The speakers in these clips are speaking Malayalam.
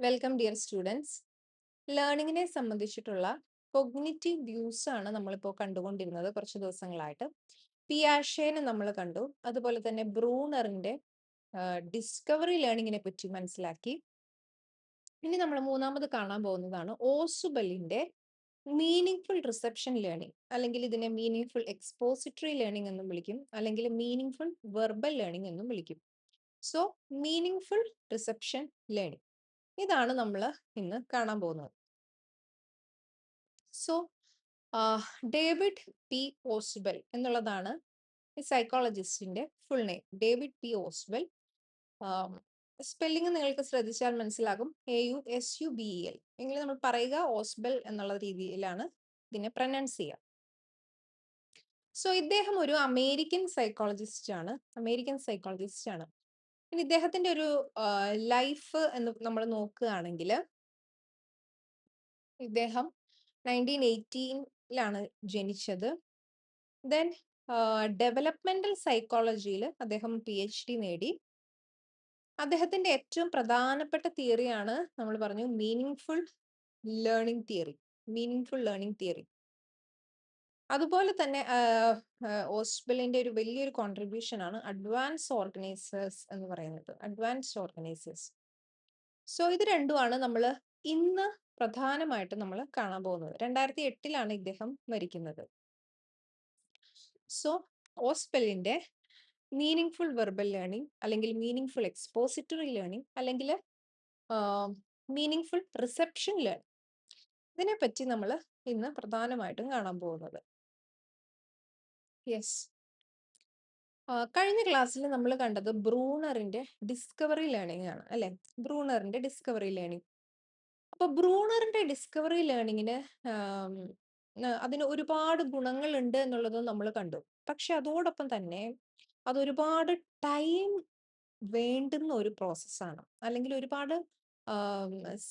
Welcome dear students. ലേണിങ്ങിനെ സംബന്ധിച്ചിട്ടുള്ള കൊഗ്നിറ്റീവ് വ്യൂസ് ആണ് നമ്മളിപ്പോൾ കണ്ടുകൊണ്ടിരുന്നത് കുറച്ച് ദിവസങ്ങളായിട്ട്. പിയാഷേനെ നമ്മൾ കണ്ടു, അതുപോലെ തന്നെ ബ്രൂണറിന്റെ ഡിസ്കവറി ലേണിങ്ങിനെ പറ്റി മനസ്സിലാക്കി. ഇനി നമ്മൾ മൂന്നാമത് കാണാൻ പോകുന്നതാണ് ഓസുബലിന്റെ മീനിങ് റിസപ്ഷൻ ലേണിംഗ്, അല്ലെങ്കിൽ ഇതിനെ മീനിങ് എക്സ്പോസിറ്ററി ലേണിംഗ് എന്നും വിളിക്കും, അല്ലെങ്കിൽ മീനിങ് വെർബൽ ലേണിംഗ് എന്നും വിളിക്കും. സോ മീനിങ് റിസപ്ഷൻ ലേണിംഗ് ഇതാണ് നമ്മൾ ഇന്ന് കാണാൻ പോകുന്നത്. സോ ഡേവിഡ് പി ഓസ്ബൽ എന്നുള്ളതാണ് ഈ സൈക്കോളജിസ്റ്റിന്റെ full name. David P Ausubel. Spelling നിങ്ങൾക്ക് ശ്രദ്ധിച്ചാൽ മനസ്സിലാകും, AUSUBEL എങ്കിലും നമ്മൾ പറയുക ഓസ്ബൽ എന്നുള്ള രീതിയിലാണ് ഇതിനെ പ്രൊനൗൺസ് ചെയ്യുക. സോ ഇദ്ദേഹം ഒരു അമേരിക്കൻ സൈക്കോളജിസ്റ്റ് ആണ്. ഇനി ഇദ്ദേഹത്തിന്റെ ഒരു ലൈഫ് എന്ന് നമ്മൾ നോക്കുകയാണെങ്കിൽ, ഇദ്ദേഹം 1918 ജനിച്ചത്. ദെൻ ഡെവലപ്മെന്റൽ സൈക്കോളജിയിൽ അദ്ദേഹം PhD നേടി. അദ്ദേഹത്തിന്റെ ഏറ്റവും പ്രധാനപ്പെട്ട തിയറിയാണ് നമ്മൾ പറഞ്ഞു മീനിങ് ലേണിംഗ് തിയറി. അതുപോലെ തന്നെ ഓസ്ബലിന്റെ ഒരു വലിയൊരു കോൺട്രിബ്യൂഷൻ ആണ് അഡ്വാൻസ്ഡ് ഓർഗനൈസേഴ്സ്. സോ ഇത് രണ്ടുമാണ് നമ്മൾ ഇന്ന് പ്രധാനമായിട്ട് നമ്മൾ കാണാൻ പോകുന്നത്. 2008 ഇദ്ദേഹം മരിക്കുന്നത്. സോ ഓസ്ബലിന്റെ മീനിങ് വെർബൽ ലേണിംഗ്, അല്ലെങ്കിൽ മീനിങ് എക്സ്പോസിറ്ററി ലേണിംഗ്, അല്ലെങ്കിൽ മീനിങ് റിസപ്ഷൻ ലേണിംഗ്, ഇതിനെപ്പറ്റി നമ്മൾ ഇന്ന് പ്രധാനമായിട്ടും കാണാൻ പോകുന്നത്. യെസ്, കഴിഞ്ഞ ക്ലാസ്സിൽ നമ്മൾ കണ്ടത് ബ്രൂണറിന്റെ ഡിസ്കവറി ലേണിംഗ് ആണ്, അല്ലെ? ബ്രൂണറിന്റെ ഡിസ്കവറി ലേണിംഗ്. അപ്പൊ ബ്രൂണറിന്റെ ഡിസ്കവറി ലേണിങ്ങിന് അതിന് ഒരുപാട് ഗുണങ്ങളുണ്ട് എന്നുള്ളത് നമ്മൾ കണ്ടു. പക്ഷെ അതോടൊപ്പം തന്നെ അതൊരുപാട് ടൈം വേണ്ടുന്ന ഒരു പ്രോസസ്സാണ്, അല്ലെങ്കിൽ ഒരുപാട്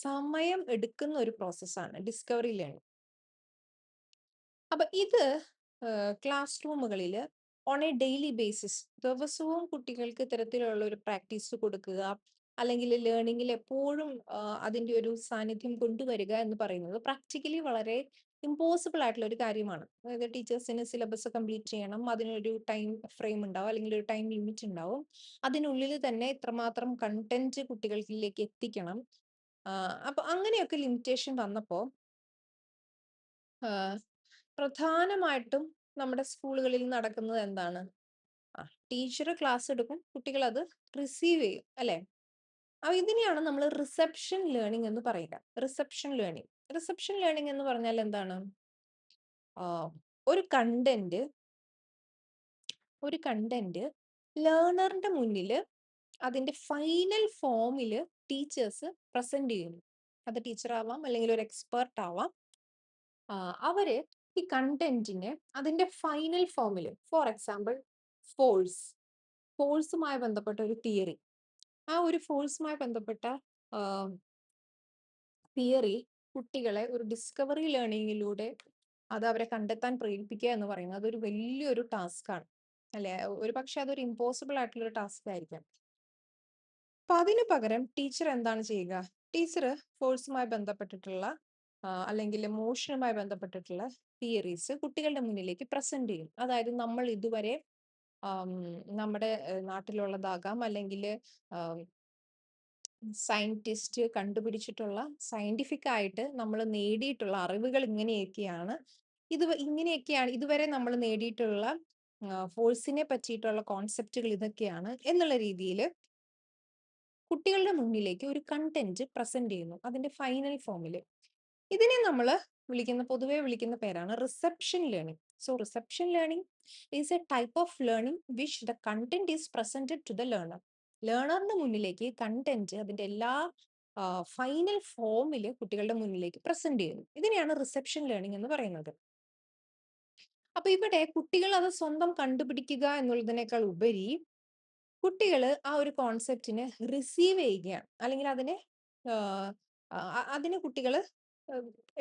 സമയം എടുക്കുന്ന ഒരു പ്രോസസ്സാണ് ഡിസ്കവറി ലേണിംഗ്. അപ്പൊ ഇത് ക്ലാസ് റൂമുകളിൽ ഓൺ എ ഡെയിലി ബേസിസ് ദിവസവും കുട്ടികൾക്ക് ഇത്തരത്തിലുള്ള ഒരു പ്രാക്ടീസ് കൊടുക്കുക, അല്ലെങ്കിൽ ലേണിങ്ങിൽ എപ്പോഴും അതിന്റെ ഒരു സാന്നിധ്യം കൊണ്ടുവരിക എന്ന് പറയുന്നത് പ്രാക്ടിക്കലി വളരെ ഇമ്പോസിബിൾ ആയിട്ടുള്ള ഒരു കാര്യമാണ്. അതായത് ടീച്ചേഴ്സിന് സിലബസ് കംപ്ലീറ്റ് ചെയ്യണം, അതിനൊരു ടൈം ഫ്രെയിം ഉണ്ടാവും, അല്ലെങ്കിൽ ഒരു ടൈം ലിമിറ്റ് ഉണ്ടാവും. അതിനുള്ളിൽ തന്നെ ഇത്രമാത്രം കണ്ടന്റ് കുട്ടികളിലേക്ക് എത്തിക്കണം. അപ്പൊ അങ്ങനെയൊക്കെ ലിമിറ്റേഷൻ വന്നപ്പോൾ പ്രധാനമായിട്ടും നമ്മുടെ സ്കൂളുകളിൽ നടക്കുന്നത് എന്താണ്? ടീച്ചർ ക്ലാസ് എടുക്കും, കുട്ടികൾ അത് റിസീവ് ചെയ്യും, അല്ലെ? അപ്പൊ ഇതിനെയാണ് നമ്മൾ റിസപ്ഷൻ ലേണിംഗ് എന്ന് പറയുക. റിസപ്ഷൻ ലേണിംഗ് എന്ന് പറഞ്ഞാൽ എന്താണ്? ഒരു കണ്ടന്റ് ലേണറിന്റെ മുന്നിൽ അതിന്റെ ഫൈനൽ ഫോമിൽ ടീച്ചേഴ്സ് പ്രസന്റ് ചെയ്യുന്നു. അത് ടീച്ചർ ആവാം, അല്ലെങ്കിൽ ഒരു എക്സ്പേർട്ട് ആവാം. അവര് ഈ കണ്ടന്റിനെ അതിന്റെ ഫൈനൽ ഫോമിൽ, ഫോർ എക്സാമ്പിൾ ഫോഴ്സുമായി ബന്ധപ്പെട്ട ഒരു തിയറി, ആ ഒരു ഫോഴ്സുമായി ബന്ധപ്പെട്ട തിയറി കുട്ടികളെ ഒരു ഡിസ്കവറി ലേണിങ്ങിലൂടെ അത് അവരെ കണ്ടെത്താൻ പ്രേരിപ്പിക്കുക എന്ന് പറയുന്നത് അതൊരു വലിയൊരു ടാസ്ക് ആണ്, അല്ലെ? ഒരു പക്ഷെ അതൊരു ഇമ്പോസിബിൾ ആയിട്ടുള്ള ഒരു ടാസ്ക് ആയിരിക്കാം. അപ്പൊ അതിനു പകരം ടീച്ചർ എന്താണ് ചെയ്യുക? ടീച്ചർ ഫോഴ്സുമായി ബന്ധപ്പെട്ടിട്ടുള്ള അല്ലെങ്കിൽ മോഷനുമായി ബന്ധപ്പെട്ടിട്ടുള്ള തിയറീസ് കുട്ടികളുടെ മുന്നിലേക്ക് പ്രസന്റ് ചെയ്യും. അതായത് നമ്മൾ ഇതുവരെ നമ്മുടെ നാട്ടിലുള്ളതാകാം, അല്ലെങ്കിൽ സയന്റിസ്റ്റ് കണ്ടുപിടിച്ചിട്ടുള്ള സയന്റിഫിക് ആയിട്ട് നമ്മൾ നേടിയിട്ടുള്ള അറിവുകൾ ഇങ്ങനെയൊക്കെയാണ്, ഇതുവരെ നമ്മൾ നേടിയിട്ടുള്ള ഫോഴ്സിനെ പറ്റിയിട്ടുള്ള കോൺസെപ്റ്റുകൾ ഇതൊക്കെയാണ് എന്നുള്ള രീതിയിൽ കുട്ടികളുടെ മുന്നിലേക്ക് ഒരു കണ്ടന്റ് പ്രസന്റ് ചെയ്യുന്നു അതിന്റെ ഫൈനൽ ഫോമിൽ. ഇതിനെ നമ്മൾ പൊതുവെ വിളിക്കുന്ന പേരാണ് reception learning. So reception learning is a type of learning which the content is presented to the learner. ലേണറിന്റെ മുന്നിലേക്ക് കണ്ടന്റ് അതിന്റെ എല്ലാ ഫൈനൽ ഫോമിൽ കുട്ടികളുടെ മുന്നിലേക്ക് പ്രസന്റ് ചെയ്യുന്നു. ഇതിനെയാണ് റിസപ്ഷൻ ലേണിംഗ് എന്ന് പറയുന്നത്. അപ്പൊ ഇവിടെ കുട്ടികൾ അത് സ്വന്തം കണ്ടുപിടിക്കുക എന്നുള്ളതിനേക്കാൾ ഉപരി കുട്ടികൾ ആ ഒരു കോൺസെപ്റ്റിനെ റിസീവ് ചെയ്യുകയാണ്, അല്ലെങ്കിൽ അതിനെ കുട്ടികൾ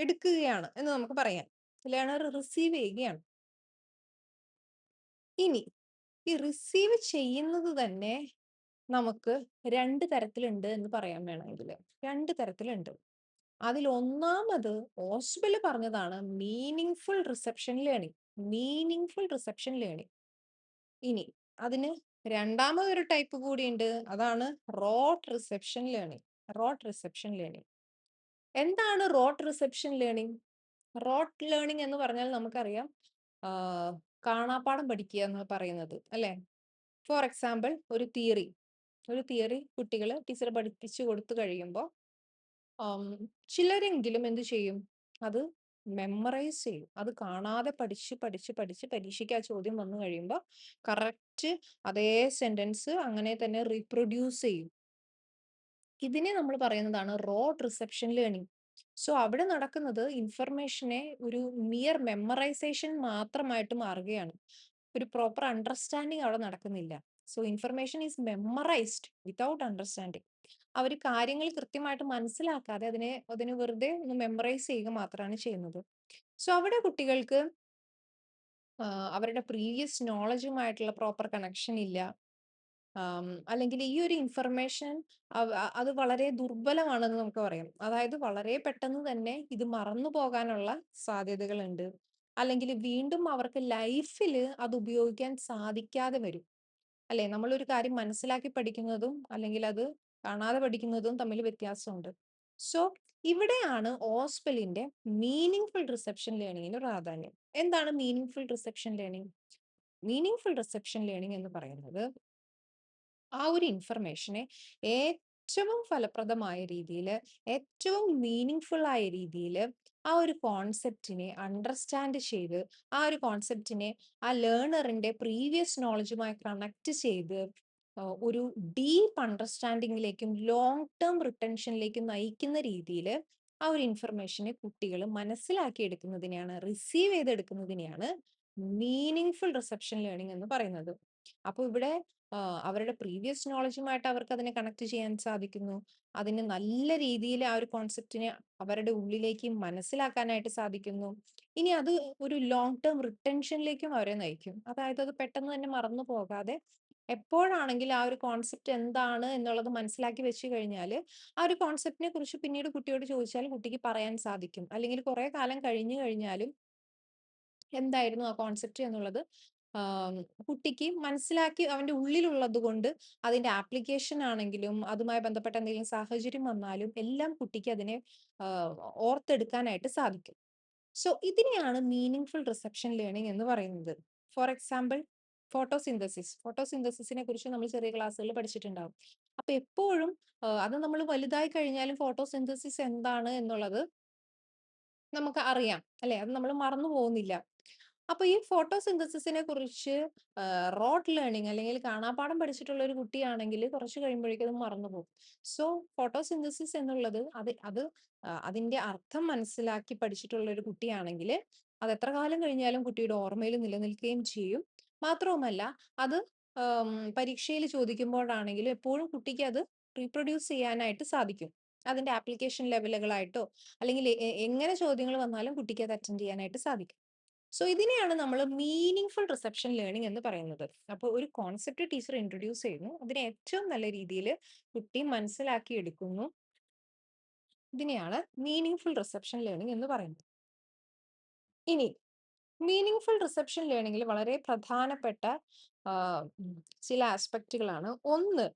എടുക്കുകയാണ് എന്ന് നമുക്ക് പറയാം. ലേണർ റിസീവ് ചെയ്യുകയാണ്. ഇനി ഈ റിസീവ് ചെയ്യുന്നത് തന്നെ നമുക്ക് 2 തരത്തിലുണ്ട് എന്ന് പറയാൻ വേണമെങ്കില്. 2 തരത്തിലുണ്ട്. അതിൽ ഒന്നാമത് ഓസ്ബെൽ പറഞ്ഞതാണ് meaningful reception learning. Meaningful reception learning. ഇനി അതിന് രണ്ടാമതൊരു ടൈപ്പ് കൂടിയുണ്ട്. അതാണ് rote reception learning. Rote reception learning. എന്താണ് rote reception learning? Rote learning എന്ന് പറഞ്ഞാൽ നമുക്കറിയാം കാണാപ്പാഠം പഠിക്കുക എന്ന് പറയുന്നത് അല്ലേ? ഫോർ എക്സാമ്പിൾ ഒരു തിയറി കുട്ടികൾ ടീച്ചർ പഠിപ്പിച്ചു കൊടുത്തു കഴിയുമ്പോൾ ചിലരെങ്കിലും എന്ത് ചെയ്യും? അത് മെമ്മറൈസ് ചെയ്യും. അത് കാണാതെ പഠിച്ച് പഠിച്ച് പഠിച്ച് പരീക്ഷയ്ക്ക് ആ ചോദ്യം വന്നു കഴിയുമ്പോൾ കറക്റ്റ് അതേ സെന്റൻസ് അങ്ങനെ തന്നെ റീപ്രൊഡ്യൂസ് ചെയ്യും. ഇതിനെ നമ്മൾ പറയുന്നതാണ് റോട്ട് റിസപ്ഷൻ ലേണിംഗ്. സോ അവിടെ നടക്കുന്നത് ഇൻഫർമേഷനെ ഒരു മിയർ മെമ്മറൈസേഷൻ മാത്രമായിട്ട് മാറുകയാണ്. ഒരു പ്രോപ്പർ അണ്ടർസ്റ്റാൻഡിങ് അവിടെ നടക്കുന്നില്ല. So information is memorised without understanding. അവർ കാര്യങ്ങൾ കൃത്യമായിട്ട് മനസ്സിലാക്കാതെ അതിനെ വെറുതെ ഒന്ന് മെമ്മറൈസ് ചെയ്യുക മാത്രമാണ് ചെയ്യുന്നത്. സോ അവിടെ കുട്ടികൾക്ക് അവരുടെ പ്രീവിയസ് നോളജുമായിട്ടുള്ള പ്രോപ്പർ കണക്ഷൻ ഇല്ല. അല്ലെങ്കിൽ ഈ ഒരു ഇൻഫർമേഷൻ അത് വളരെ ദുർബലമാണെന്ന് നമുക്ക് പറയാം. അതായത് വളരെ പെട്ടെന്ന് തന്നെ ഇത് മറന്നു പോകാനുള്ള സാധ്യതകളുണ്ട്. അല്ലെങ്കിൽ വീണ്ടും അവർക്ക് ലൈഫിൽ അത് ഉപയോഗിക്കാൻ സാധിക്കാതെ വരും. അല്ലെ? നമ്മളൊരു കാര്യം മനസ്സിലാക്കി പഠിക്കുന്നതും അല്ലെങ്കിൽ അത് കാണാതെ പഠിക്കുന്നതും തമ്മിൽ വ്യത്യാസമുണ്ട്. സോ ഇവിടെയാണ് ഓസ്പെലിന്റെ മീനിങ്ഫുൾ റിസപ്ഷൻ ലേണിംഗിന് പ്രാധാന്യം. എന്താണ് meaningful reception learning? Meaningful reception learning എന്ന് പറയുന്നത് ആ ഒരു ഇൻഫർമേഷനെ ഏറ്റവും ഫലപ്രദമായ രീതിയിൽ, ഏറ്റവും മീനിങ്ഫുൾ ആയ രീതിയിൽ ആ ഒരു കോൺസെപ്റ്റിനെ അണ്ടർസ്റ്റാൻഡ് ചെയ്ത്, ആ ഒരു കോൺസെപ്റ്റിനെ ആ ലേണറിന്റെ പ്രീവിയസ് നോളജുമായി കണക്ട് ചെയ്ത് ഒരു ഡീപ്പ് അണ്ടർസ്റ്റാൻഡിങ്ങിലേക്കും ലോങ് ടേം റിട്ടൻഷനിലേക്കും നയിക്കുന്ന രീതിയിൽ ആ ഒരു ഇൻഫർമേഷനെ കുട്ടികൾ മനസ്സിലാക്കി എടുക്കുന്നതിനെയാണ്, റിസീവ് ചെയ്തെടുക്കുന്നതിനെയാണ് മീനിങ്ഫുൾ റിസപ്ഷൻ ലേണിംഗ് എന്ന് പറയുന്നത്. അപ്പോൾ ഇവിടെ അവരുടെ പ്രീവിയസ് നോളജുമായിട്ട് അവർക്ക് അതിനെ കണക്ട് ചെയ്യാൻ സാധിക്കുന്നു. അതിന് നല്ല രീതിയിൽ ആ ഒരു കോൺസെപ്റ്റിനെ അവരുടെ ഉള്ളിലേക്ക് മനസ്സിലാക്കാനായിട്ട് സാധിക്കുന്നു. ഇനി അത് ഒരു ലോങ് ടേം റിട്ടൻഷനിലേക്കും അവരെ നയിക്കും. അതായത് അത് പെട്ടെന്ന് തന്നെ മറന്നു പോകാതെ എപ്പോഴാണെങ്കിലും ആ ഒരു കോൺസെപ്റ്റ് എന്താണ് എന്നുള്ളത് മനസ്സിലാക്കി വെച്ച് കഴിഞ്ഞാൽ ആ ഒരു കോൺസെപ്റ്റിനെ കുറിച്ച് പിന്നീട് കുട്ടിയോട് ചോദിച്ചാൽ കുട്ടിക്ക് പറയാൻ സാധിക്കും. അല്ലെങ്കിൽ കുറെ കാലം കഴിഞ്ഞു കഴിഞ്ഞാലും എന്തായിരുന്നു ആ കോൺസെപ്റ്റ് എന്നുള്ളത് ആം, കുട്ടിക്ക് മനസ്സിലാക്കി അവന്റെ ഉള്ളിലുള്ളത് കൊണ്ട് അതിന്റെ ആപ്ലിക്കേഷൻ ആണെങ്കിലും അതുമായി ബന്ധപ്പെട്ട എന്തെങ്കിലും സാഹചര്യം വന്നാലും എല്ലാം കുട്ടിക്ക് അതിനെ ആ, ഓർത്തെടുക്കാനായിട്ട് സാധിക്കും. സോ ഇതിനെയാണ് മീനിങ്ഫുൾ റിസപ്ഷൻ ലേണിംഗ് എന്ന് പറയുന്നത്. ഫോർ എക്സാമ്പിൾ ഫോട്ടോസിന്തസിസിനെ കുറിച്ച് നമ്മൾ ചെറിയ ക്ലാസ്സുകളിൽ പഠിച്ചിട്ടുണ്ടാവും. അപ്പൊ എപ്പോഴും അത് നമ്മൾ വലുതായി കഴിഞ്ഞാലും ഫോട്ടോസിന്തസിസ് എന്താണ് എന്നുള്ളത് നമുക്ക് അറിയാം അല്ലെ? അത് നമ്മൾ മറന്നു പോകുന്നില്ല. അപ്പൊ ഈ ഫോട്ടോസിന്തസിസിനെ കുറിച്ച് റോട്ട് ലേണിംഗ് അല്ലെങ്കിൽ കാണാപ്പാഠം പഠിച്ചിട്ടുള്ള ഒരു കുട്ടിയാണെങ്കിൽ കുറച്ച് കഴിയുമ്പോഴേക്കും അത് മറന്നുപോകും. സോ ഫോട്ടോസിന്തസിസ് എന്നുള്ളത് അതിന്റെ അർത്ഥം മനസ്സിലാക്കി പഠിച്ചിട്ടുള്ള ഒരു കുട്ടിയാണെങ്കിൽ അത് എത്ര കാലം കഴിഞ്ഞാലും കുട്ടിയുടെ ഓർമ്മയിൽ നിലനിൽക്കുകയും ചെയ്യും. മാത്രവുമല്ല അത് പരീക്ഷയിൽ ചോദിക്കുമ്പോഴാണെങ്കിലും എപ്പോഴും കുട്ടിക്ക് അത് റീപ്രൊഡ്യൂസ് ചെയ്യാനായിട്ട് സാധിക്കും. അതിന്റെ ആപ്ലിക്കേഷൻ ലെവലുകളായിട്ടോ അല്ലെങ്കിൽ എങ്ങനെ ചോദ്യങ്ങൾ വന്നാലും കുട്ടിക്ക് അത് അറ്റൻഡ് ചെയ്യാനായിട്ട് സാധിക്കും. സോ ഇതിനെയാണ് നമ്മൾ മീനിങ്ഫുൾ റിസപ്ഷൻ ലേണിംഗ് എന്ന് പറയുന്നത്. അപ്പോൾ ഒരു കോൺസെപ്റ്റ് ടീച്ചർ ഇൻട്രൊഡ്യൂസ് ചെയ്യുന്നു. അതിനെ ഏറ്റവും നല്ല രീതിയിൽ കുട്ടി മനസ്സിലാക്കി എടുക്കുന്നു. ഇതിനെയാണ് മീനിങ്ഫുൾ റിസപ്ഷൻ ലേണിംഗ് എന്ന് പറയുന്നത്. ഇനി മീനിങ്ഫുൾ റിസപ്ഷൻ ലേണിംഗിൽ വളരെ പ്രധാനപ്പെട്ട ആ, ഉം, ചില ആസ്പെക്റ്റുകളാണ്. ഒന്ന്,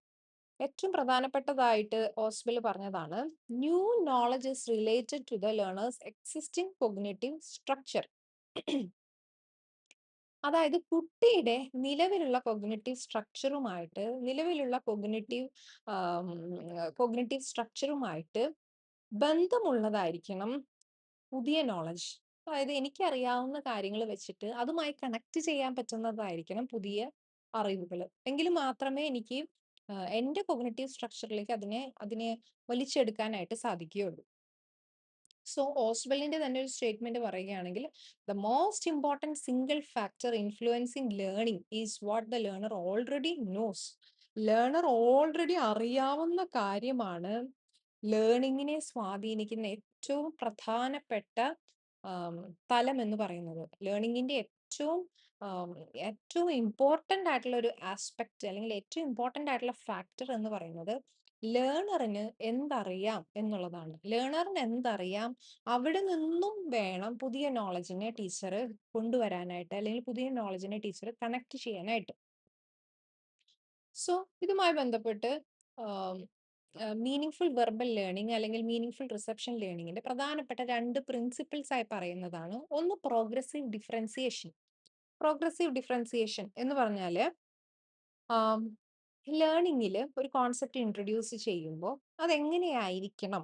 ഏറ്റവും പ്രധാനപ്പെട്ടതായിട്ട് ഓസ്ബെൽ പറഞ്ഞതാണ് new knowledge is related to the learner's existing cognitive structure. അതായത് കുട്ടിയുടെ നിലവിലുള്ള കൊഗ്നേറ്റീവ് സ്ട്രക്ചറുമായിട്ട് ബന്ധമുള്ളതായിരിക്കണം പുതിയ നോളജ്. അതായത് എനിക്കറിയാവുന്ന കാര്യങ്ങൾ വെച്ചിട്ട് അതുമായി കണക്ട് ചെയ്യാൻ പറ്റുന്നതായിരിക്കണം പുതിയ അറിവുകൾ. എങ്കിൽ മാത്രമേ എനിക്ക് എന്റെ കൊഗ്നേറ്റീവ് സ്ട്രക്ചറിലേക്ക് അതിനെ വലിച്ചെടുക്കാനായിട്ട് സാധിക്കുകയുള്ളൂ. സോ ഓസ്വെലിന്റെ തന്നെ ഒരു സ്റ്റേറ്റ്മെന്റ് പറയുകയാണെങ്കിൽ the most important single factor influencing learning is what the learner already knows. Learner already അറിയാവുന്ന കാര്യമാണ് ലേണിങ്ങിനെ സ്വാധീനിക്കുന്ന ഏറ്റവും പ്രധാനപ്പെട്ട ആം, തലം എന്ന് പറയുന്നത്. ലേണിങ്ങിന്റെ ഏറ്റവും ഏറ്റവും ഇമ്പോർട്ടന്റ് ആയിട്ടുള്ള ഒരു ആസ്പെക്ട് അല്ലെങ്കിൽ ഏറ്റവും ഇമ്പോർട്ടന്റ് ആയിട്ടുള്ള ഫാക്ടർ എന്ന് പറയുന്നത് ലേണറിന് എന്തറിയാം എന്നുള്ളതാണ്. ലേണറിന് എന്തറിയാം, അവിടെ നിന്നും വേണം പുതിയ നോളജിനെ ടീച്ചർ കൊണ്ടുവരാനായിട്ട്, അല്ലെങ്കിൽ പുതിയ നോളജിനെ ടീച്ചർ കണക്ട് ചെയ്യാനായിട്ട്. സോ ഇതുമായി ബന്ധപ്പെട്ട് മീനിങ് ഫുൾ വെർബൽ ലേണിംഗ് അല്ലെങ്കിൽ മീനിങ് ഫുൾ റിസപ്ഷൻ ലേണിംഗിന്റെ പ്രധാനപ്പെട്ട രണ്ട് പ്രിൻസിപ്പിൾസ് ആയി പറയുന്നതാണ്. ഒന്ന് പ്രോഗ്രസീവ് ഡിഫറൻസിയേഷൻ. പ്രോഗ്രസീവ് ഡിഫറൻസിയേഷൻ എന്ന് പറഞ്ഞാൽ ലേണിങ്ങിൽ ഒരു കോൺസെപ്റ്റ് ഇൻട്രൊഡ്യൂസ് ചെയ്യുമ്പോൾ അതെങ്ങനെയായിരിക്കണം,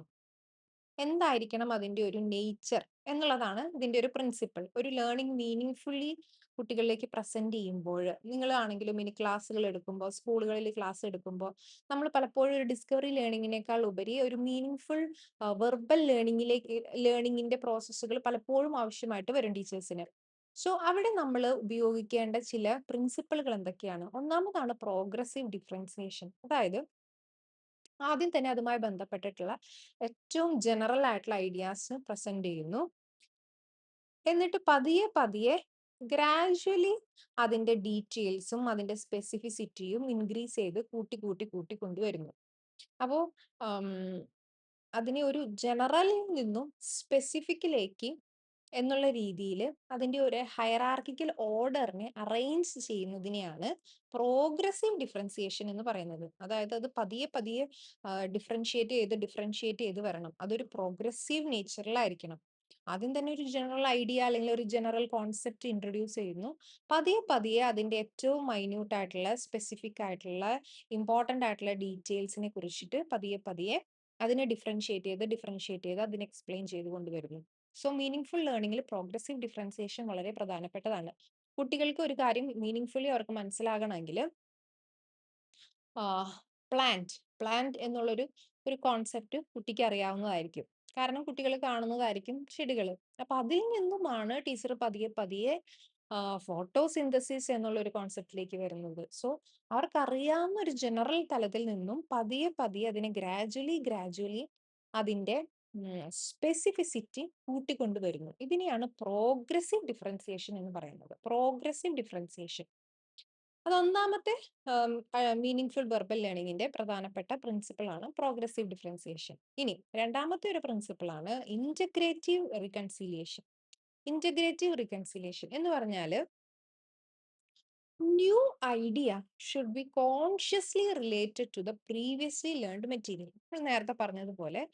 എന്തായിരിക്കണം അതിന്റെ ഒരു നേച്ചർ എന്നുള്ളതാണ് ഇതിന്റെ ഒരു പ്രിൻസിപ്പിൾ. ഒരു ലേണിംഗ് മീനിങ് ഫുള്ളി കുട്ടികളിലേക്ക് പ്രസന്റ് ചെയ്യുമ്പോൾ, നിങ്ങളാണെങ്കിലും ഇനി ക്ലാസ്സുകൾ എടുക്കുമ്പോൾ, സ്കൂളുകളിൽ ക്ലാസ് എടുക്കുമ്പോൾ, നമ്മൾ പലപ്പോഴും ഒരു ഡിസ്കവറി ലേണിങ്ങിനേക്കാൾ ഉപരി ഒരു മീനിങ് ഫുൾ വെർബൽ ലേണിങ്ങിന്റെ പ്രോസസ്സുകൾ പലപ്പോഴും ആവശ്യമായിട്ട് വരും ടീച്ചേഴ്സിന്. സോ അവിടെ നമ്മൾ ഉപയോഗിക്കേണ്ട ചില പ്രിൻസിപ്പിളുകൾ എന്തൊക്കെയാണ്? ഒന്നാമതാണ് പ്രോഗ്രസീവ് ഡിഫറൻസിയേഷൻ. അതായത് ആദ്യം തന്നെ അതുമായി ബന്ധപ്പെട്ടിട്ടുള്ള ഏറ്റവും ജനറൽ ആയിട്ടുള്ള ഐഡിയാസ് പ്രസന്റ് ചെയ്യുന്നു. എന്നിട്ട് പതിയെ പതിയെ ഗ്രാജുവലി അതിന്റെ ഡീറ്റെയിൽസും അതിന്റെ സ്പെസിഫിസിറ്റിയും ഇൻക്രീസ് ചെയ്ത് കൂട്ടി കൂട്ടി കൂട്ടി കൊണ്ടുവരുന്നു. അപ്പോ അതിനെ ഒരു ജനറലിൽ നിന്നും സ്പെസിഫിക്കിലേക്ക് എന്നുള്ള രീതിയിൽ അതിന്റെ ഒരു ഹയറാർക്കിക്കൽ ഓർഡറിനെ അറേഞ്ച് ചെയ്യുന്നതിനെയാണ് പ്രോഗ്രസീവ് ഡിഫറൻസിയേഷൻ എന്ന് പറയുന്നത്. അതായത് അത് പതിയെ പതിയെ ഡിഫറൻഷിയേറ്റ് ചെയ്ത് വരണം. അതൊരു പ്രോഗ്രസീവ് നേച്ചറിലായിരിക്കണം. ആദ്യം തന്നെ ഒരു ജനറൽ ഐഡിയ അല്ലെങ്കിൽ ഒരു ജനറൽ കോൺസെപ്റ്റ് ഇൻട്രൊഡ്യൂസ് ചെയ്യുന്നു. പതിയെ പതിയെ അതിന്റെ ഏറ്റവും മൈന്യൂട്ട് ആയിട്ടുള്ള സ്പെസിഫിക് ആയിട്ടുള്ള ഇമ്പോർട്ടന്റ് ആയിട്ടുള്ള ഡീറ്റെയിൽസിനെ കുറിച്ചിട്ട് പതിയെ പതിയെ അതിനെ ഡിഫറൻഷിയേറ്റ് ചെയ്ത് അതിനെ എക്സ്പ്ലെയിൻ ചെയ്ത് കൊണ്ടുവരുന്നു. സോ മീനിങ് ഫുൾ ലേണിംഗിൽ പ്രോഗ്രസീവ് ഡിഫറൻസിയേഷൻ വളരെ പ്രധാനപ്പെട്ടതാണ്. കുട്ടികൾക്ക് ഒരു കാര്യം മീനിങ് ഫുള്ളി അവർക്ക് മനസ്സിലാകണമെങ്കിൽ പ്ലാന്റ് എന്നുള്ളൊരു കോൺസെപ്റ്റ് കുട്ടിക്ക് അറിയാവുന്നതായിരിക്കും. കാരണം കുട്ടികൾ കാണുന്നതായിരിക്കും ചെടികൾ. അപ്പൊ അതിൽ നിന്നുമാണ് ടീച്ചർ പതിയെ പതിയെ ഫോട്ടോസിന്തസിസ് എന്നുള്ള ഒരു കോൺസെപ്റ്റിലേക്ക് വരുന്നത്. സോ അവർക്കറിയാവുന്ന ഒരു ജനറൽ തലത്തിൽ നിന്നും പതിയെ പതിയെ അതിനെ ഗ്രാജുവലി അതിന്റെ സ്പെസിഫിസിറ്റി കൂട്ടിക്കൊണ്ടുവരുന്നു. ഇതിനെയാണ് പ്രോഗ്രസീവ് ഡിഫറൻസിയേഷൻ എന്ന് പറയുന്നത്. പ്രോഗ്രസീവ് ഡിഫറൻസിയേഷൻ അത് ഒന്നാമത്തെ മീനിങ് ഫുൾ വെർബൽ ലേണിംഗിന്റെ പ്രധാനപ്പെട്ട പ്രിൻസിപ്പിൾ ആണ് പ്രോഗ്രസീവ് ഡിഫറൻസിയേഷൻ. ഇനി രണ്ടാമത്തെ ഒരു പ്രിൻസിപ്പിൾ ആണ് ഇന്റഗ്രേറ്റീവ് റീകൺസിലിയേഷൻ. ഇന്റഗ്രേറ്റീവ് റീകൺസിലിയേഷൻ എന്ന് പറഞ്ഞാൽ new idea should be consciously related to the previously learned material. നമ്മൾ നേരത്തെ പറഞ്ഞതുപോലെ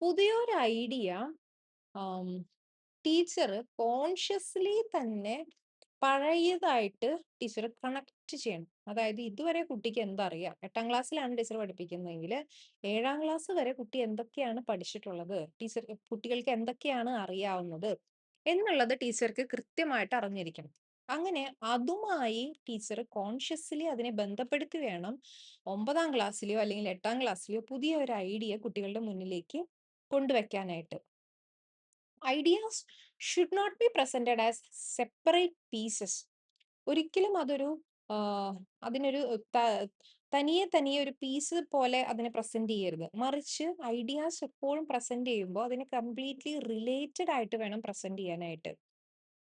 പുതിയൊരു ഐഡിയ ടീച്ചർ കോൺഷ്യസ്ലി തന്നെ പഴയതായിട്ട് ടീച്ചർ കണക്ട് ചെയ്യണം. അതായത് ഇതുവരെ കുട്ടിക്ക് എന്തറിയാം, 8ാം ക്ലാസ്സിലാണ് ടീച്ചർ പഠിപ്പിക്കുന്നതെങ്കിൽ 7ാം ക്ലാസ് വരെ കുട്ടി എന്തൊക്കെയാണ് പഠിച്ചിട്ടുള്ളത്, കുട്ടികൾക്ക് എന്തൊക്കെയാണ് അറിയാവുന്നത് എന്നുള്ളത് ടീച്ചർക്ക് കൃത്യമായിട്ട് അറിഞ്ഞിരിക്കണം. അങ്ങനെ അതുമായി ടീച്ചർ കോൺഷ്യസ്ലി അതിനെ ബന്ധപ്പെടുത്തി വേണം 9ാം ക്ലാസ്സിലെയോ അല്ലെങ്കിൽ 8ാം ക്ലാസ്സിലെയോ പുതിയ ഒരു ഐഡിയ കുട്ടികളുടെ മുന്നിലേക്ക് കൊണ്ടുവയ്ക്കാനായിട്ട്. Ideas should not be presented as separate pieces. ഒരിക്കലും അതൊരു അതിനൊരു തനിയെ തനിയെ ഒരു പീസ് പോലെ അതിനെ പ്രസന്റ് ചെയ്യരുത്. മറിച്ച് ഐഡിയാസ് എപ്പോഴും പ്രസന്റ് ചെയ്യുമ്പോൾ അതിനെ കംപ്ലീറ്റ്ലി റിലേറ്റഡ് ആയിട്ട് വേണം പ്രസന്റ് ചെയ്യാനായിട്ട്.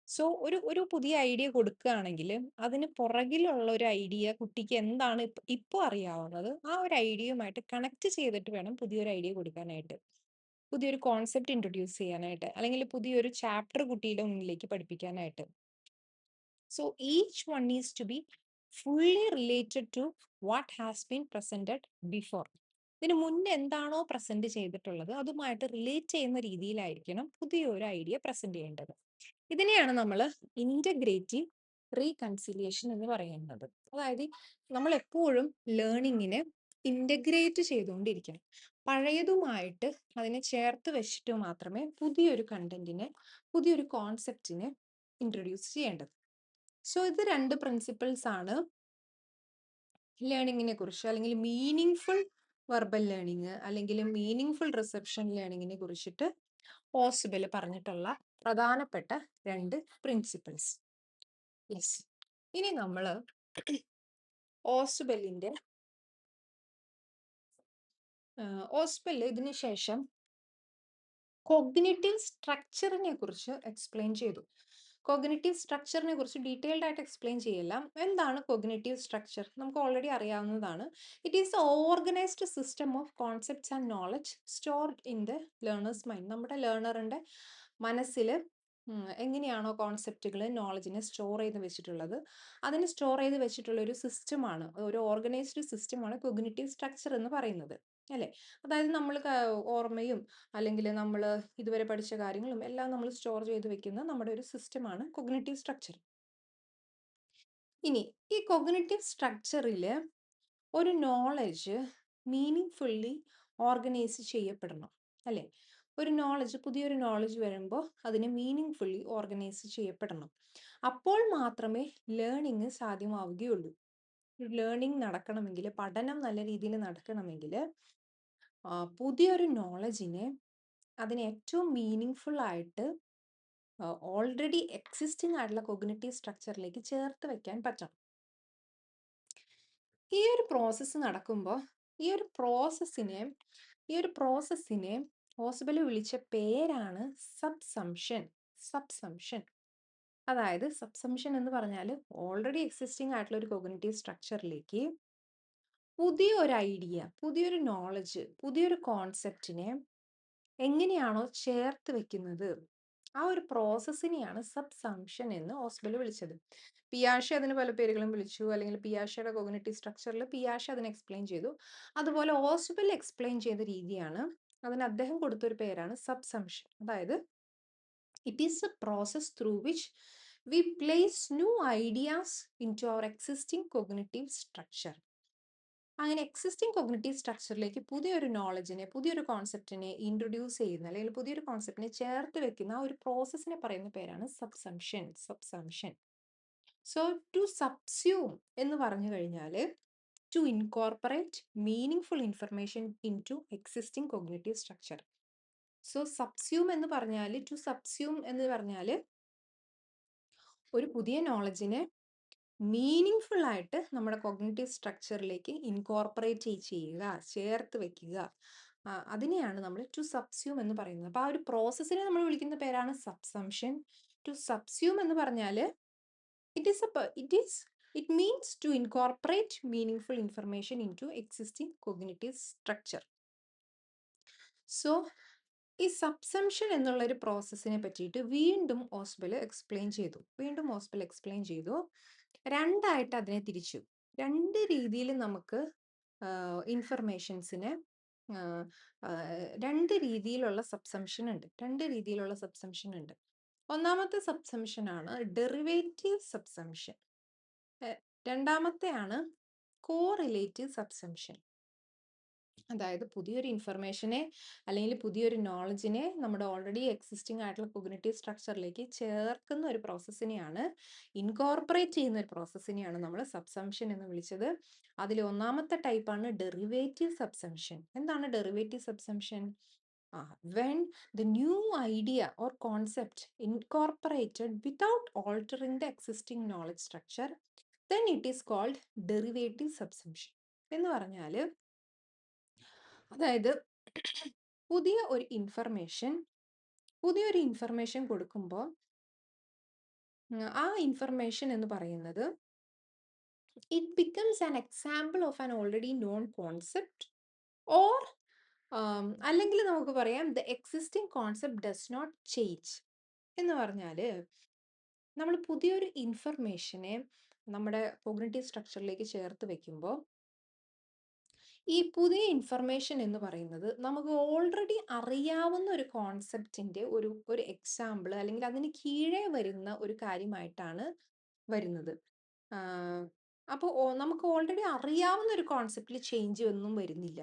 സോ ഒരു പുതിയ ഐഡിയ കൊടുക്കുകയാണെങ്കിൽ അതിന് പുറകിലുള്ള ഒരു ഐഡിയ കുട്ടിക്ക് എന്താണ് ഇപ്പോൾ അറിയാവുന്നത് ആ ഒരു ഐഡിയയുമായിട്ട് കണക്ട് ചെയ്തിട്ട് വേണം പുതിയൊരു ഐഡിയ കൊടുക്കാനായിട്ട്, പുതിയൊരു കോൺസെപ്റ്റ് ഇൻട്രൊഡ്യൂസ് ചെയ്യാനായിട്ട്, അല്ലെങ്കിൽ പുതിയൊരു ചാപ്റ്റർ കുട്ടിയുടെ മുന്നിലേക്ക് പഠിപ്പിക്കാനായിട്ട്. So each one is to be fully related to what has been presented before. ഇതിന് മുന്നേ എന്താണോ പ്രസന്റ് ചെയ്തിട്ടുള്ളത് അതുമായിട്ട് റിലേറ്റ് ചെയ്യുന്ന രീതിയിലായിരിക്കണം പുതിയൊരു ഐഡിയ പ്രസന്റ് ചെയ്യേണ്ടത്. ഇതിനെയാണ് നമ്മൾ ഇന്റഗ്രേറ്റീവ് റീകൺസിലിയേഷൻ എന്ന് പറയുന്നത്. അതായത് നമ്മൾ എപ്പോഴും ലേണിങ്ങിനെ ഇന്റഗ്രേറ്റ് ചെയ്തുകൊണ്ടിരിക്കണം. പഴയതുമായിട്ട് അതിനെ ചേർത്ത് വെച്ചിട്ട് മാത്രമേ പുതിയൊരു കണ്ടന്റിനെ, പുതിയൊരു കോൺസെപ്റ്റിനെ ഇൻട്രൊഡ്യൂസ് ചെയ്യേണ്ടത്. സോ ഇത് രണ്ട് പ്രിൻസിപ്പിൾസ് ആണ് ലേണിങ്ങിനെ കുറിച്ച്, അല്ലെങ്കിൽ മീനിങ് ഫുൾ വെർബൽ ലേണിംഗ് അല്ലെങ്കിൽ മീനിങ് ഫുൾ റിസപ്ഷൻ ലേണിങ്ങിനെ കുറിച്ചിട്ട് ഓസ്ബെൽ പറഞ്ഞിട്ടുള്ള പ്രധാനപ്പെട്ട രണ്ട് പ്രിൻസിപ്പിൾസ്. യെസ്, ഇനി നമ്മൾ ഓസ്ബെല്ലിന്റെ ഇതിനു ശേഷം കോഗ്നിറ്റീവ് സ്ട്രക്ചറിനെ കുറിച്ച് എക്സ്പ്ലെയിൻ ചെയ്തു. കോഗ്നിറ്റീവ് സ്ട്രക്ചറിനെ കുറിച്ച് ഡീറ്റെയിൽഡ് ആയിട്ട് എക്സ്പ്ലെയിൻ ചെയ്യില്ല. എന്താണ് കോഗ്നിറ്റീവ് സ്ട്രക്ചർ? നമുക്ക് ഓൾറെഡി അറിയാവുന്നതാണ്. It is A organised system of concepts and knowledge stored in the learners mind. നമ്മുടെ ലേണറിൻ്റെ മനസ്സിൽ എങ്ങനെയാണോ കോൺസെപ്റ്റുകൾ നോളജിനെ സ്റ്റോർ ചെയ്ത് വെച്ചിട്ടുള്ളത്, അതിന് സ്റ്റോർ ചെയ്ത് വെച്ചിട്ടുള്ള ഒരു സിസ്റ്റമാണ്, ഒരു ഓർഗനൈസ്ഡ് സിസ്റ്റമാണ് കോഗ്നിറ്റീവ് സ്ട്രക്ചർ എന്ന് പറയുന്നത്, അല്ലേ? അതായത് നമ്മൾ ഓർമ്മയും അല്ലെങ്കിൽ നമ്മൾ ഇതുവരെ പഠിച്ച കാര്യങ്ങളും എല്ലാം നമ്മൾ സ്റ്റോർ ചെയ്ത് വെക്കുന്ന നമ്മുടെ ഒരു സിസ്റ്റമാണ് കോഗ്നിറ്റീവ് സ്ട്രക്ചർ. ഇനി ഈ കോഗ്നിറ്റീവ് സ്ട്രക്ചറിൽ ഒരു നോളജ് മീനിങ് ഫുള്ളി ഓർഗനൈസ് ചെയ്യപ്പെടണം, അല്ലേ? ഒരു നോളജ്, പുതിയൊരു നോളജ് വരുമ്പോൾ അതിന് മീനിങ് ഫുള്ളി ഓർഗനൈസ് ചെയ്യപ്പെടണം. അപ്പോൾ മാത്രമേ ലേണിംഗ് സാധ്യമാവുകയുള്ളൂ. ലേണിംഗ് നടക്കണമെങ്കിൽ, പഠനം നല്ല രീതിയിൽ നടക്കണമെങ്കിൽ പുതിയൊരു നോളജിനെ അതിന് ഏറ്റവും മീനിങ് ഫുൾ ആയിട്ട് ഓൾറെഡി എക്സിസ്റ്റിംഗ് ആയിട്ടുള്ള കോഗ്നിറ്റീവ് സ്ട്രക്ചറിലേക്ക് ചേർത്ത് വെക്കാൻ പറ്റണം. ഈ ഒരു പ്രോസസ്സ് നടക്കുമ്പോൾ ഈ ഒരു പ്രോസസ്സിനെ ഹോസ്പിറ്റൽ വിളിച്ച പേരാണ് സബ്സംഷൻ. സബ്സംഷൻ അതായത് സബ്സംഷൻ എന്ന് പറഞ്ഞാൽ ഓൾറെഡി എക്സിസ്റ്റിംഗ് ആയിട്ടുള്ള ഒരു കോഗ്നിറ്റീവ് സ്ട്രക്ചറിലേക്ക് പുതിയൊരു ഐഡിയ, പുതിയൊരു നോളജ്, പുതിയൊരു കോൺസെപ്റ്റിനെ എങ്ങനെയാണോ ചേർത്ത് വെക്കുന്നത്, ആ ഒരു പ്രോസസ്സിനെയാണ് സബ്സംഷൻ എന്ന് ഹോസ്പിറ്റൽ വിളിച്ചത്. പിയാഷെ അതിന് പല പേരുകളും വിളിച്ചു, അല്ലെങ്കിൽ പിയാഷയുടെ കോഗ്നിറ്റീവ് സ്ട്രക്ചറിൽ പിയാഷെ അതിനെ എക്സ്പ്ലെയിൻ ചെയ്തു. അതുപോലെ ഹോസ്പിറ്റൽ എക്സ്പ്ലെയിൻ ചെയ്ത രീതിയാണ്, അതിന് അദ്ദേഹം കൊടുത്തൊരു പേരാണ് സബ്സംഷൻ. അതായത് it is a process through which we place new ideas into our existing cognitive structure. അങ്ങനെ എക്സിസ്റ്റിംഗ് കോഗ്നിറ്റീവ് സ്ട്രക്ചറിലേക്ക് പുതിയൊരു നോളജിനെ, പുതിയൊരു കോൺസെപ്റ്റിനെ ഇൻട്രൊഡ്യൂസ് ചെയ്യുന്ന, അല്ലെങ്കിൽ പുതിയൊരു കോൺസെപ്റ്റിനെ ചേർത്ത് വെക്കുന്ന ആ ഒരു പ്രോസസ്സിനെ പറയുന്ന പേരാണ് subsumption. Subsumption. So to subsume എന്ന് പറഞ്ഞു കഴിഞ്ഞാൽ to incorporate meaning full information into existing cognitive structure. So subsume എന്ന് പറഞ്ഞാൽ, ടു സബ്സ്യൂം എന്ന് പറഞ്ഞാൽ ഒരു പുതിയ നോളജിനെ മീനിങ് ഫുൾ ആയിട്ട് നമ്മുടെ കോഗ്നിറ്റീവ് സ്ട്രക്ചറിലേക്ക് ഇൻകോർപ്പറേറ്റ് ചെയ്യുക, ചേർത്ത് വെക്കുക. അതിനെയാണ് നമ്മൾ ടു സബ്സ്യൂം എന്ന് പറയുന്നത്. അപ്പോൾ ആ ഒരു പ്രോസസ്സിനെ നമ്മൾ വിളിക്കുന്ന പേരാണ് സബ്സംഷൻ. ടു സബ്സ്യൂം എന്ന് പറഞ്ഞാൽ it means to incorporate meaning full information into existing cognitive structure. So ഈ സബ്സംഷൻ എന്നുള്ള ഒരു പ്രോസസ്സിനെ പറ്റിയിട്ട് വീണ്ടും ഹോസ്പിറ്റൽ എക്സ്പ്ലെയിൻ ചെയ്തു. രണ്ടായിട്ട് അതിനെ തിരിച്ചു. രണ്ട് രീതിയിൽ നമുക്ക് ഇൻഫർമേഷൻസിനെ രണ്ട് രീതിയിലുള്ള സബ്സംഷൻ ഉണ്ട്. ഒന്നാമത്തെ സബ്സംഷൻ ആണ് ഡെറിവേറ്റീവ് സബ്സംഷൻ. രണ്ടാമത്തെയാണ് കോറിലേറ്റീവ് സബ്സംഷൻ. അതായത് പുതിയൊരു ഇൻഫർമേഷനെ അല്ലെങ്കിൽ പുതിയൊരു നോളജിനെ നമ്മുടെ ഓൾറെഡി എക്സിസ്റ്റിംഗ് ആയിട്ടുള്ള കോഗ്നിറ്റീവ് സ്ട്രക്ചറിലേക്ക് ചേർക്കുന്ന ഒരു പ്രോസസ്സിനെയാണ്, ഇൻകോർപ്പറേറ്റ് ചെയ്യുന്ന ഒരു പ്രോസസ്സിനെയാണ് നമ്മൾ സബ്സംഷൻ എന്ന് വിളിച്ചത്. അതിൽ ഒന്നാമത്തെ ടൈപ്പാണ് ഡെറിവേറ്റീവ് സബ്സംഷൻ. എന്താണ് derivative subsumption? when the new idea or concept incorporated without altering the existing knowledge structure, then it is called derivative subsumption. എന്ന് പറഞ്ഞാൽ, അതായത് പുതിയൊരു ഇൻഫർമേഷൻ കൊടുക്കുമ്പോൾ ആ ഇൻഫർമേഷൻ എന്ന് പറയുന്നത് it becomes an example of an already known concept, or അല്ലെങ്കിൽ നമുക്ക് പറയാം the existing concept does not change. എന്ന് പറഞ്ഞാൽ നമ്മൾ പുതിയൊരു ഇൻഫർമേഷനെ നമ്മുടെ കോഗ്നിറ്റീവ് സ്ട്രക്ചറിലേക്ക് ചേർത്ത് വെക്കുമ്പോൾ ഈ പുതിയ ഇൻഫർമേഷൻ എന്ന് പറയുന്നത് നമുക്ക് ഓൾറെഡി അറിയാവുന്ന ഒരു കോൺസെപ്റ്റിന്റെ ഒരു എക്സാമ്പിൾ, അല്ലെങ്കിൽ അതിന് കീഴേ വരുന്ന ഒരു കാര്യമായിട്ടാണ് വരുന്നത്. അപ്പോൾ നമുക്ക് ഓൾറെഡി അറിയാവുന്ന ഒരു കോൺസെപ്റ്റിൽ ചേഞ്ച് ഒന്നും വരുന്നില്ല.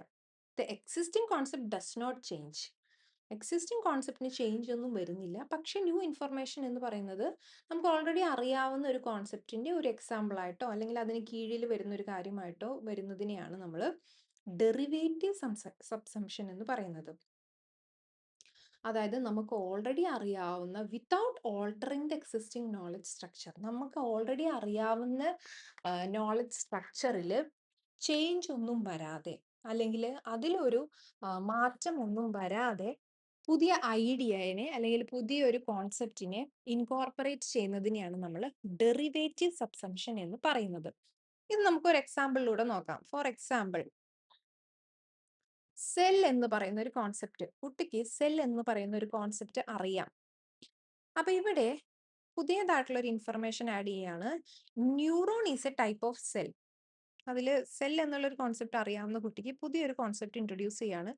The existing concept does not change. Existing കോൺസെപ്റ്റിന് ചേഞ്ച് ഒന്നും വരുന്നില്ല. പക്ഷെ ന്യൂ ഇൻഫർമേഷൻ എന്ന് പറയുന്നത് നമുക്ക് ഓൾറെഡി അറിയാവുന്ന ഒരു കോൺസെപ്റ്റിന്റെ ഒരു എക്സാമ്പിൾ ആയിട്ടോ അല്ലെങ്കിൽ അതിന് കീഴിൽ വരുന്ന ഒരു കാര്യമായിട്ടോ വരുന്നതിനെയാണ് നമ്മൾ ഡെറിവേറ്റീവ് സബ്സംഷൻ എന്ന് പറയുന്നത്. അതായത് നമുക്ക് ഓൾറെഡി അറിയാവുന്ന, without altering the existing knowledge structure, നമുക്ക് ഓൾറെഡി അറിയാവുന്ന നോളജ് സ്ട്രക്ചറിൽ ചേഞ്ച് ഒന്നും വരാതെ, അല്ലെങ്കിൽ അതിലൊരു മാറ്റം ഒന്നും വരാതെ പുതിയ ഐഡിയനെ അല്ലെങ്കിൽ പുതിയൊരു കോൺസെപ്റ്റിനെ ഇൻകോർപ്പറേറ്റ് ചെയ്യുന്നതിനെയാണ് നമ്മൾ ഡെറിവേറ്റീവ് സബ്സംഷൻ എന്ന് പറയുന്നത്. ഇത് നമുക്കൊരു എക്സാമ്പിളിലൂടെ നോക്കാം. ഫോർ എക്സാമ്പിൾ, സെൽ എന്ന് പറയുന്ന ഒരു കോൺസെപ്റ്റ്, കുട്ടിക്ക് സെൽ എന്ന് പറയുന്ന ഒരു കോൺസെപ്റ്റ് അറിയാം. അപ്പൊ ഇവിടെ പുതിയതായിട്ടുള്ള ഒരു ഇൻഫർമേഷൻ ആഡ് ചെയ്യാണ്. Neuron is a type of cell. അതിൽ സെൽ എന്നുള്ള ഒരു കോൺസെപ്റ്റ് അറിയാവുന്ന കുട്ടിക്ക് പുതിയൊരു കോൺസെപ്റ്റ് ഇൻട്രൊഡ്യൂസ് ചെയ്യാണ്.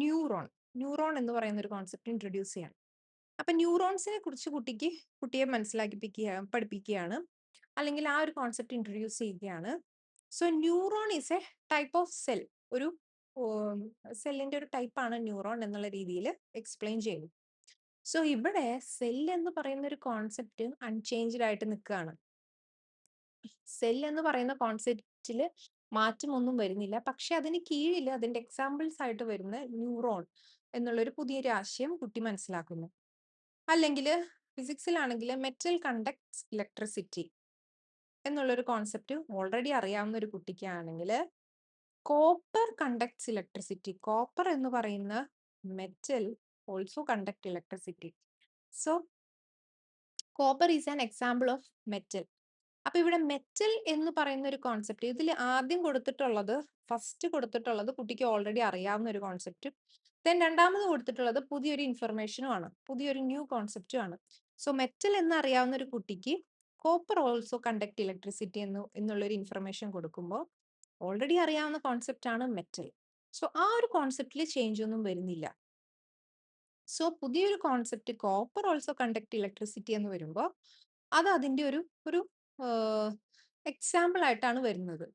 ന്യൂറോൺ ന്യൂറോൺ എന്ന് പറയുന്ന ഒരു കോൺസെപ്റ്റ് ഇൻട്രൊഡ്യൂസ് ചെയ്യാണ്. അപ്പൊ ന്യൂറോൺസിനെ കുറിച്ച് കുട്ടിയെ പഠിപ്പിക്കുകയാണ്, അല്ലെങ്കിൽ ആ ഒരു കോൺസെപ്റ്റ് ഇൻട്രൊഡ്യൂസ് ചെയ്യുകയാണ്. So neuron is a type of cell. ഒരു സെല്ലിന്റെ ഒരു ടൈപ്പാണ് ന്യൂറോൺ എന്നുള്ള രീതിയിൽ എക്സ്പ്ലെയിൻ ചെയ്യുന്നു. സോ ഇവിടെ സെൽ എന്ന് പറയുന്ന ഒരു കോൺസെപ്റ്റ് അൺചേഞ്ച്ഡ് ആയിട്ട് നിൽക്കുകയാണ്. സെൽ എന്ന് പറയുന്ന കോൺസെപ്റ്റിൽ മാറ്റമൊന്നും വരുന്നില്ല. പക്ഷെ അതിന് കീഴിൽ അതിന്റെ എക്സാമ്പിൾസ് ആയിട്ട് വരുന്ന ന്യൂറോൺ എന്നുള്ളൊരു പുതിയൊരു ആശയം കുട്ടി മനസ്സിലാക്കുന്നു. അല്ലെങ്കിൽ ഫിസിക്സിലാണെങ്കിൽ മെറ്റൽ കണ്ടക്ട്സ് ഇലക്ട്രിസിറ്റി എന്നുള്ളൊരു കോൺസെപ്റ്റ് ഓൾറെഡി അറിയാവുന്ന ഒരു കുട്ടിക്കാണെങ്കിൽ കോപ്പർ കണ്ടക്ട്സ് ഇലക്ട്രിസിറ്റി. കോപ്പർ എന്ന് പറയുന്ന metal also conduct electricity. So copper is an example of metal. അപ്പൊ ഇവിടെ മെറ്റൽ എന്ന് പറയുന്ന ഒരു കോൺസെപ്റ്റ് ഇതിൽ ആദ്യം ഫസ്റ്റ് കൊടുത്തിട്ടുള്ളത് കുട്ടിക്ക് ഓൾറെഡി അറിയാവുന്ന ഒരു കോൺസെപ്റ്റ്. ദെൻ രണ്ടാമത് കൊടുത്തിട്ടുള്ളത് പുതിയൊരു ഇൻഫർമേഷനും ആണ്, പുതിയൊരു ന്യൂ കോൺസെപ്റ്റും ആണ്. സോ മെറ്റൽ എന്ന് അറിയാവുന്ന ഒരു കുട്ടിക്ക് കോപ്പർ ഓൾസോ കണ്ടക്ട് ഇലക്ട്രിസിറ്റി എന്നുള്ളൊരു ഇൻഫർമേഷൻ കൊടുക്കുമ്പോൾ ഓൾറെഡി അറിയാവുന്ന കോൺസെപ്റ്റ് ആണ് മെറ്റൽ. സോ ആ ഒരു കോൺസെപ്റ്റിൽ ചേഞ്ച് ഒന്നും വരുന്നില്ല. സോ പുതിയൊരു concept copper also conduct electricity എന്ന് വരുമ്പോൾ അത് അതിന്റെ ഒരു എക്സാമ്പിൾ ആയിട്ടാണ് വരുന്നത്.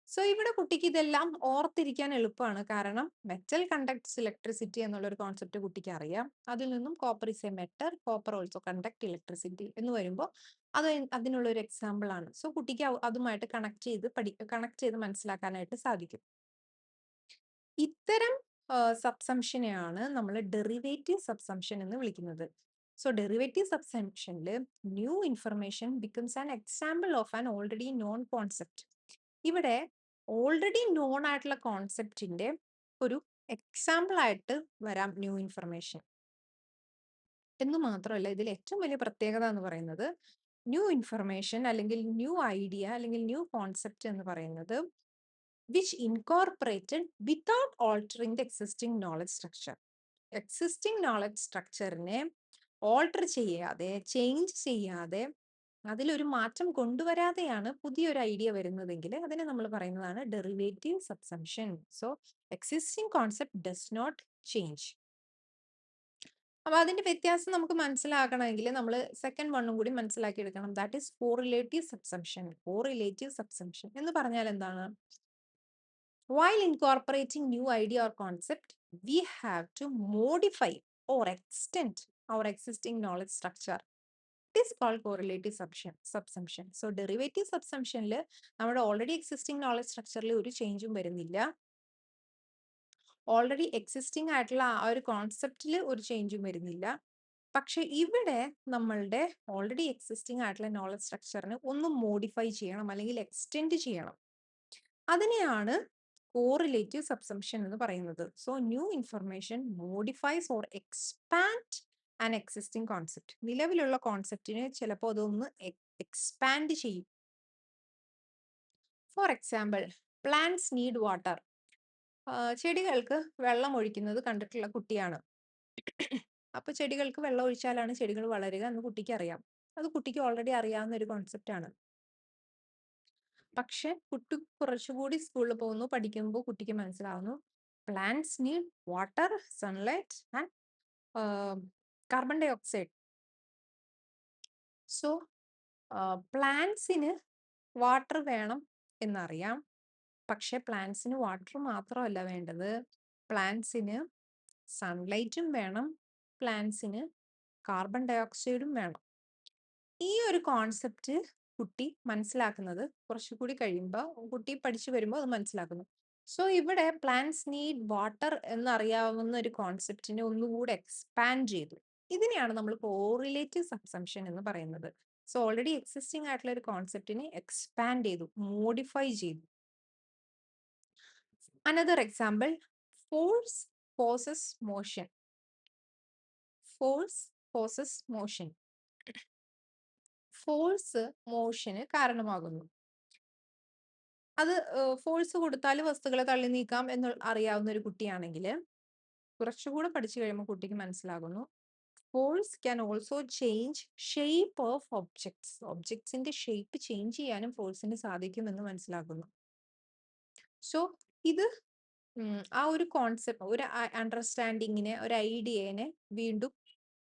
സോ ഇവിടെ കുട്ടിക്ക് ഇതെല്ലാം ഓർത്തിരിക്കാൻ എളുപ്പമാണ്. കാരണം മെറ്റൽ കണ്ടക്ട്സ് ഇലക്ട്രിസിറ്റി എന്നുള്ള ഒരു കോൺസെപ്റ്റ് കുട്ടിക്ക് അറിയാം. അതിൽ നിന്നും copper is A metal, copper also conduct electricity എന്ന് വരുമ്പോൾ അത് അതിനുള്ള ഒരു എക്സാമ്പിൾ ആണ്. സോ കുട്ടിക്ക് അതുമായിട്ട് കണക്ട് ചെയ്ത് മനസ്സിലാക്കാനായിട്ട് സാധിക്കും. ഇത്തരം സബ്സംഷനെയാണ് നമ്മൾ ഡെറിവേറ്റീവ് സബ്സംഷൻ എന്ന് വിളിക്കുന്നത്. സോ ഡെറിവേറ്റീവ് സബ്സംഷനിൽ new information becomes an example of an already known concept. ഇവിടെ ഓൾറെഡി നോൺ ആയിട്ടുള്ള കോൺസെപ്റ്റിന്റെ ഒരു എക്സാമ്പിൾ ആയിട്ട് വരാം ന്യൂ ഇൻഫർമേഷൻ എന്ന് മാത്രമല്ല, ഇതിൽ ഏറ്റവും വലിയ പ്രത്യേകത എന്ന് പറയുന്നത് ന്യൂ ഇൻഫർമേഷൻ അല്ലെങ്കിൽ ന്യൂ ഐഡിയ അല്ലെങ്കിൽ ന്യൂ കോൺസെപ്റ്റ് എന്ന് പറയുന്നത് which incorporated without altering the existing knowledge structure. Existing knowledge സ്ട്രക്ചറിനെ ഓൾട്ടർ ചെയ്യാതെ, ചേഞ്ച് ചെയ്യാതെ, അതിലൊരു മാറ്റം കൊണ്ടുവരാതെയാണ് പുതിയൊരു ഐഡിയ വരുന്നതെങ്കിൽ അതിനെ നമ്മൾ പറയുന്നതാണ് derivative subsumption. So existing concept does not change. അപ്പൊ അതിന്റെ വ്യത്യാസം നമുക്ക് മനസ്സിലാക്കണമെങ്കിൽ നമ്മൾ സെക്കൻഡ് വണ്ണും കൂടി മനസ്സിലാക്കി എടുക്കണം. That is correlative subsumption. Correlative subsumption എന്ന് പറഞ്ഞാൽ എന്താണ്? While incorporating new idea or concept, we have to modify or extend our existing knowledge structure. It is called correlative subsumption. So derivative subsumption നമ്മുടെ ഓൾറെഡി എക്സിസ്റ്റിംഗ് നോളജ് സ്ട്രക്ചറിൽ ഒരു ചേഞ്ചും വരുന്നില്ല. ഓൾറെഡി എക്സിസ്റ്റിംഗ് ആയിട്ടുള്ള ആ ഒരു കോൺസെപ്റ്റിൽ ഒരു ചേഞ്ചും വരുന്നില്ല. പക്ഷെ ഇവിടെ നമ്മളുടെ ഓൾറെഡി എക്സിസ്റ്റിംഗ് ആയിട്ടുള്ള നോളജ് സ്ട്രക്ചറിനെ ഒന്ന് മോഡിഫൈ ചെയ്യണം അല്ലെങ്കിൽ എക്സ്റ്റെൻഡ് ചെയ്യണം. അതിനെയാണ് കോറിലേറ്റീവ് സബ്സംഷൻ എന്ന് പറയുന്നത്. So new information modifies or expand an existing concept. നിലവിലുള്ള കോൺസെപ്റ്റിനെ ചിലപ്പോൾ അതൊന്ന് എക്സ്പാൻഡ് ചെയ്യും. For example, plants need water. ചെടികൾക്ക് വെള്ളം ഒഴിക്കുന്നത് കണ്ടിട്ടുള്ള കുട്ടിയാണ്. അപ്പൊ ചെടികൾക്ക് വെള്ളം ഒഴിച്ചാലാണ് ചെടികൾ വളരുക എന്ന് കുട്ടിക്ക് അറിയാം. അത് കുട്ടിക്ക് ഓൾറെഡി അറിയാവുന്ന ഒരു കോൺസെപ്റ്റ് ആണ്. പക്ഷെ കുട്ടി കുറച്ചുകൂടി സ്കൂളിൽ പോകുന്നു, പഠിക്കുമ്പോൾ കുട്ടിക്ക് മനസ്സിലാവുന്നു plants need water, sunlight and carbon dioxide. So പ്ലാന്റ്സിന് വാട്ടർ വേണം എന്നറിയാം. പക്ഷെ പ്ലാന്റ്സിന് വാട്ടർ മാത്രമല്ല വേണ്ടത്, പ്ലാന്റ്സിന് സൺലൈറ്റും വേണം, പ്ലാന്റ്സിന് കാർബൺ ഡൈ ഓക്സൈഡും വേണം. ഈ ഒരു കോൺസെപ്റ്റ് കുട്ടി മനസ്സിലാക്കുന്നത് കുറച്ചുകൂടി കഴിയുമ്പോൾ, കുട്ടി പഠിച്ചു വരുമ്പോൾ അത് മനസ്സിലാക്കുന്നു. സോ ഇവിടെ പ്ലാന്റ്സ് നീഡ് വാട്ടർ എന്നറിയാവുന്ന ഒരു കോൺസെപ്റ്റിനെ ഒന്നുകൂടെ എക്സ്പാൻഡ് ചെയ്തു. ഇതിനെയാണ് നമ്മൾ കോറിലേറ്റീവ് സബ്സംഷൻ എന്ന് പറയുന്നത്. സോ ഓൾറെഡി എക്സിസ്റ്റിംഗ് ആയിട്ടുള്ള ഒരു കോൺസെപ്റ്റിനെ എക്സ്പാൻഡ് ചെയ്തു, മോഡിഫൈ ചെയ്തു. Another example, force causes motion. Force causes motion. Force മോഷന് കാരണമാകുന്നു. അത് ഫോഴ്സ് കൊടുത്താൽ വസ്തുക്കളെ തള്ളി നീക്കാം എന്ന് അറിയാവുന്ന ഒരു കുട്ടിയാണെങ്കിൽ കുറച്ചുകൂടെ പഠിച്ചു കഴിയുമ്പോൾ കുട്ടിക്ക് മനസ്സിലാകുന്നു force can also change shape of objects. ഒബ്ജക്ട്സിന്റെ ഷേപ്പ് ചേഞ്ച് ചെയ്യാനും ഫോഴ്സിന് സാധിക്കുമെന്ന് മനസ്സിലാക്കുന്നു. സോ ഇത് ആ ഒരു കോൺസെപ്റ്റ്, ഒരു അണ്ടർസ്റ്റാൻഡിങ്ങിനെ, ഒരു ഐഡിയനെ വീണ്ടും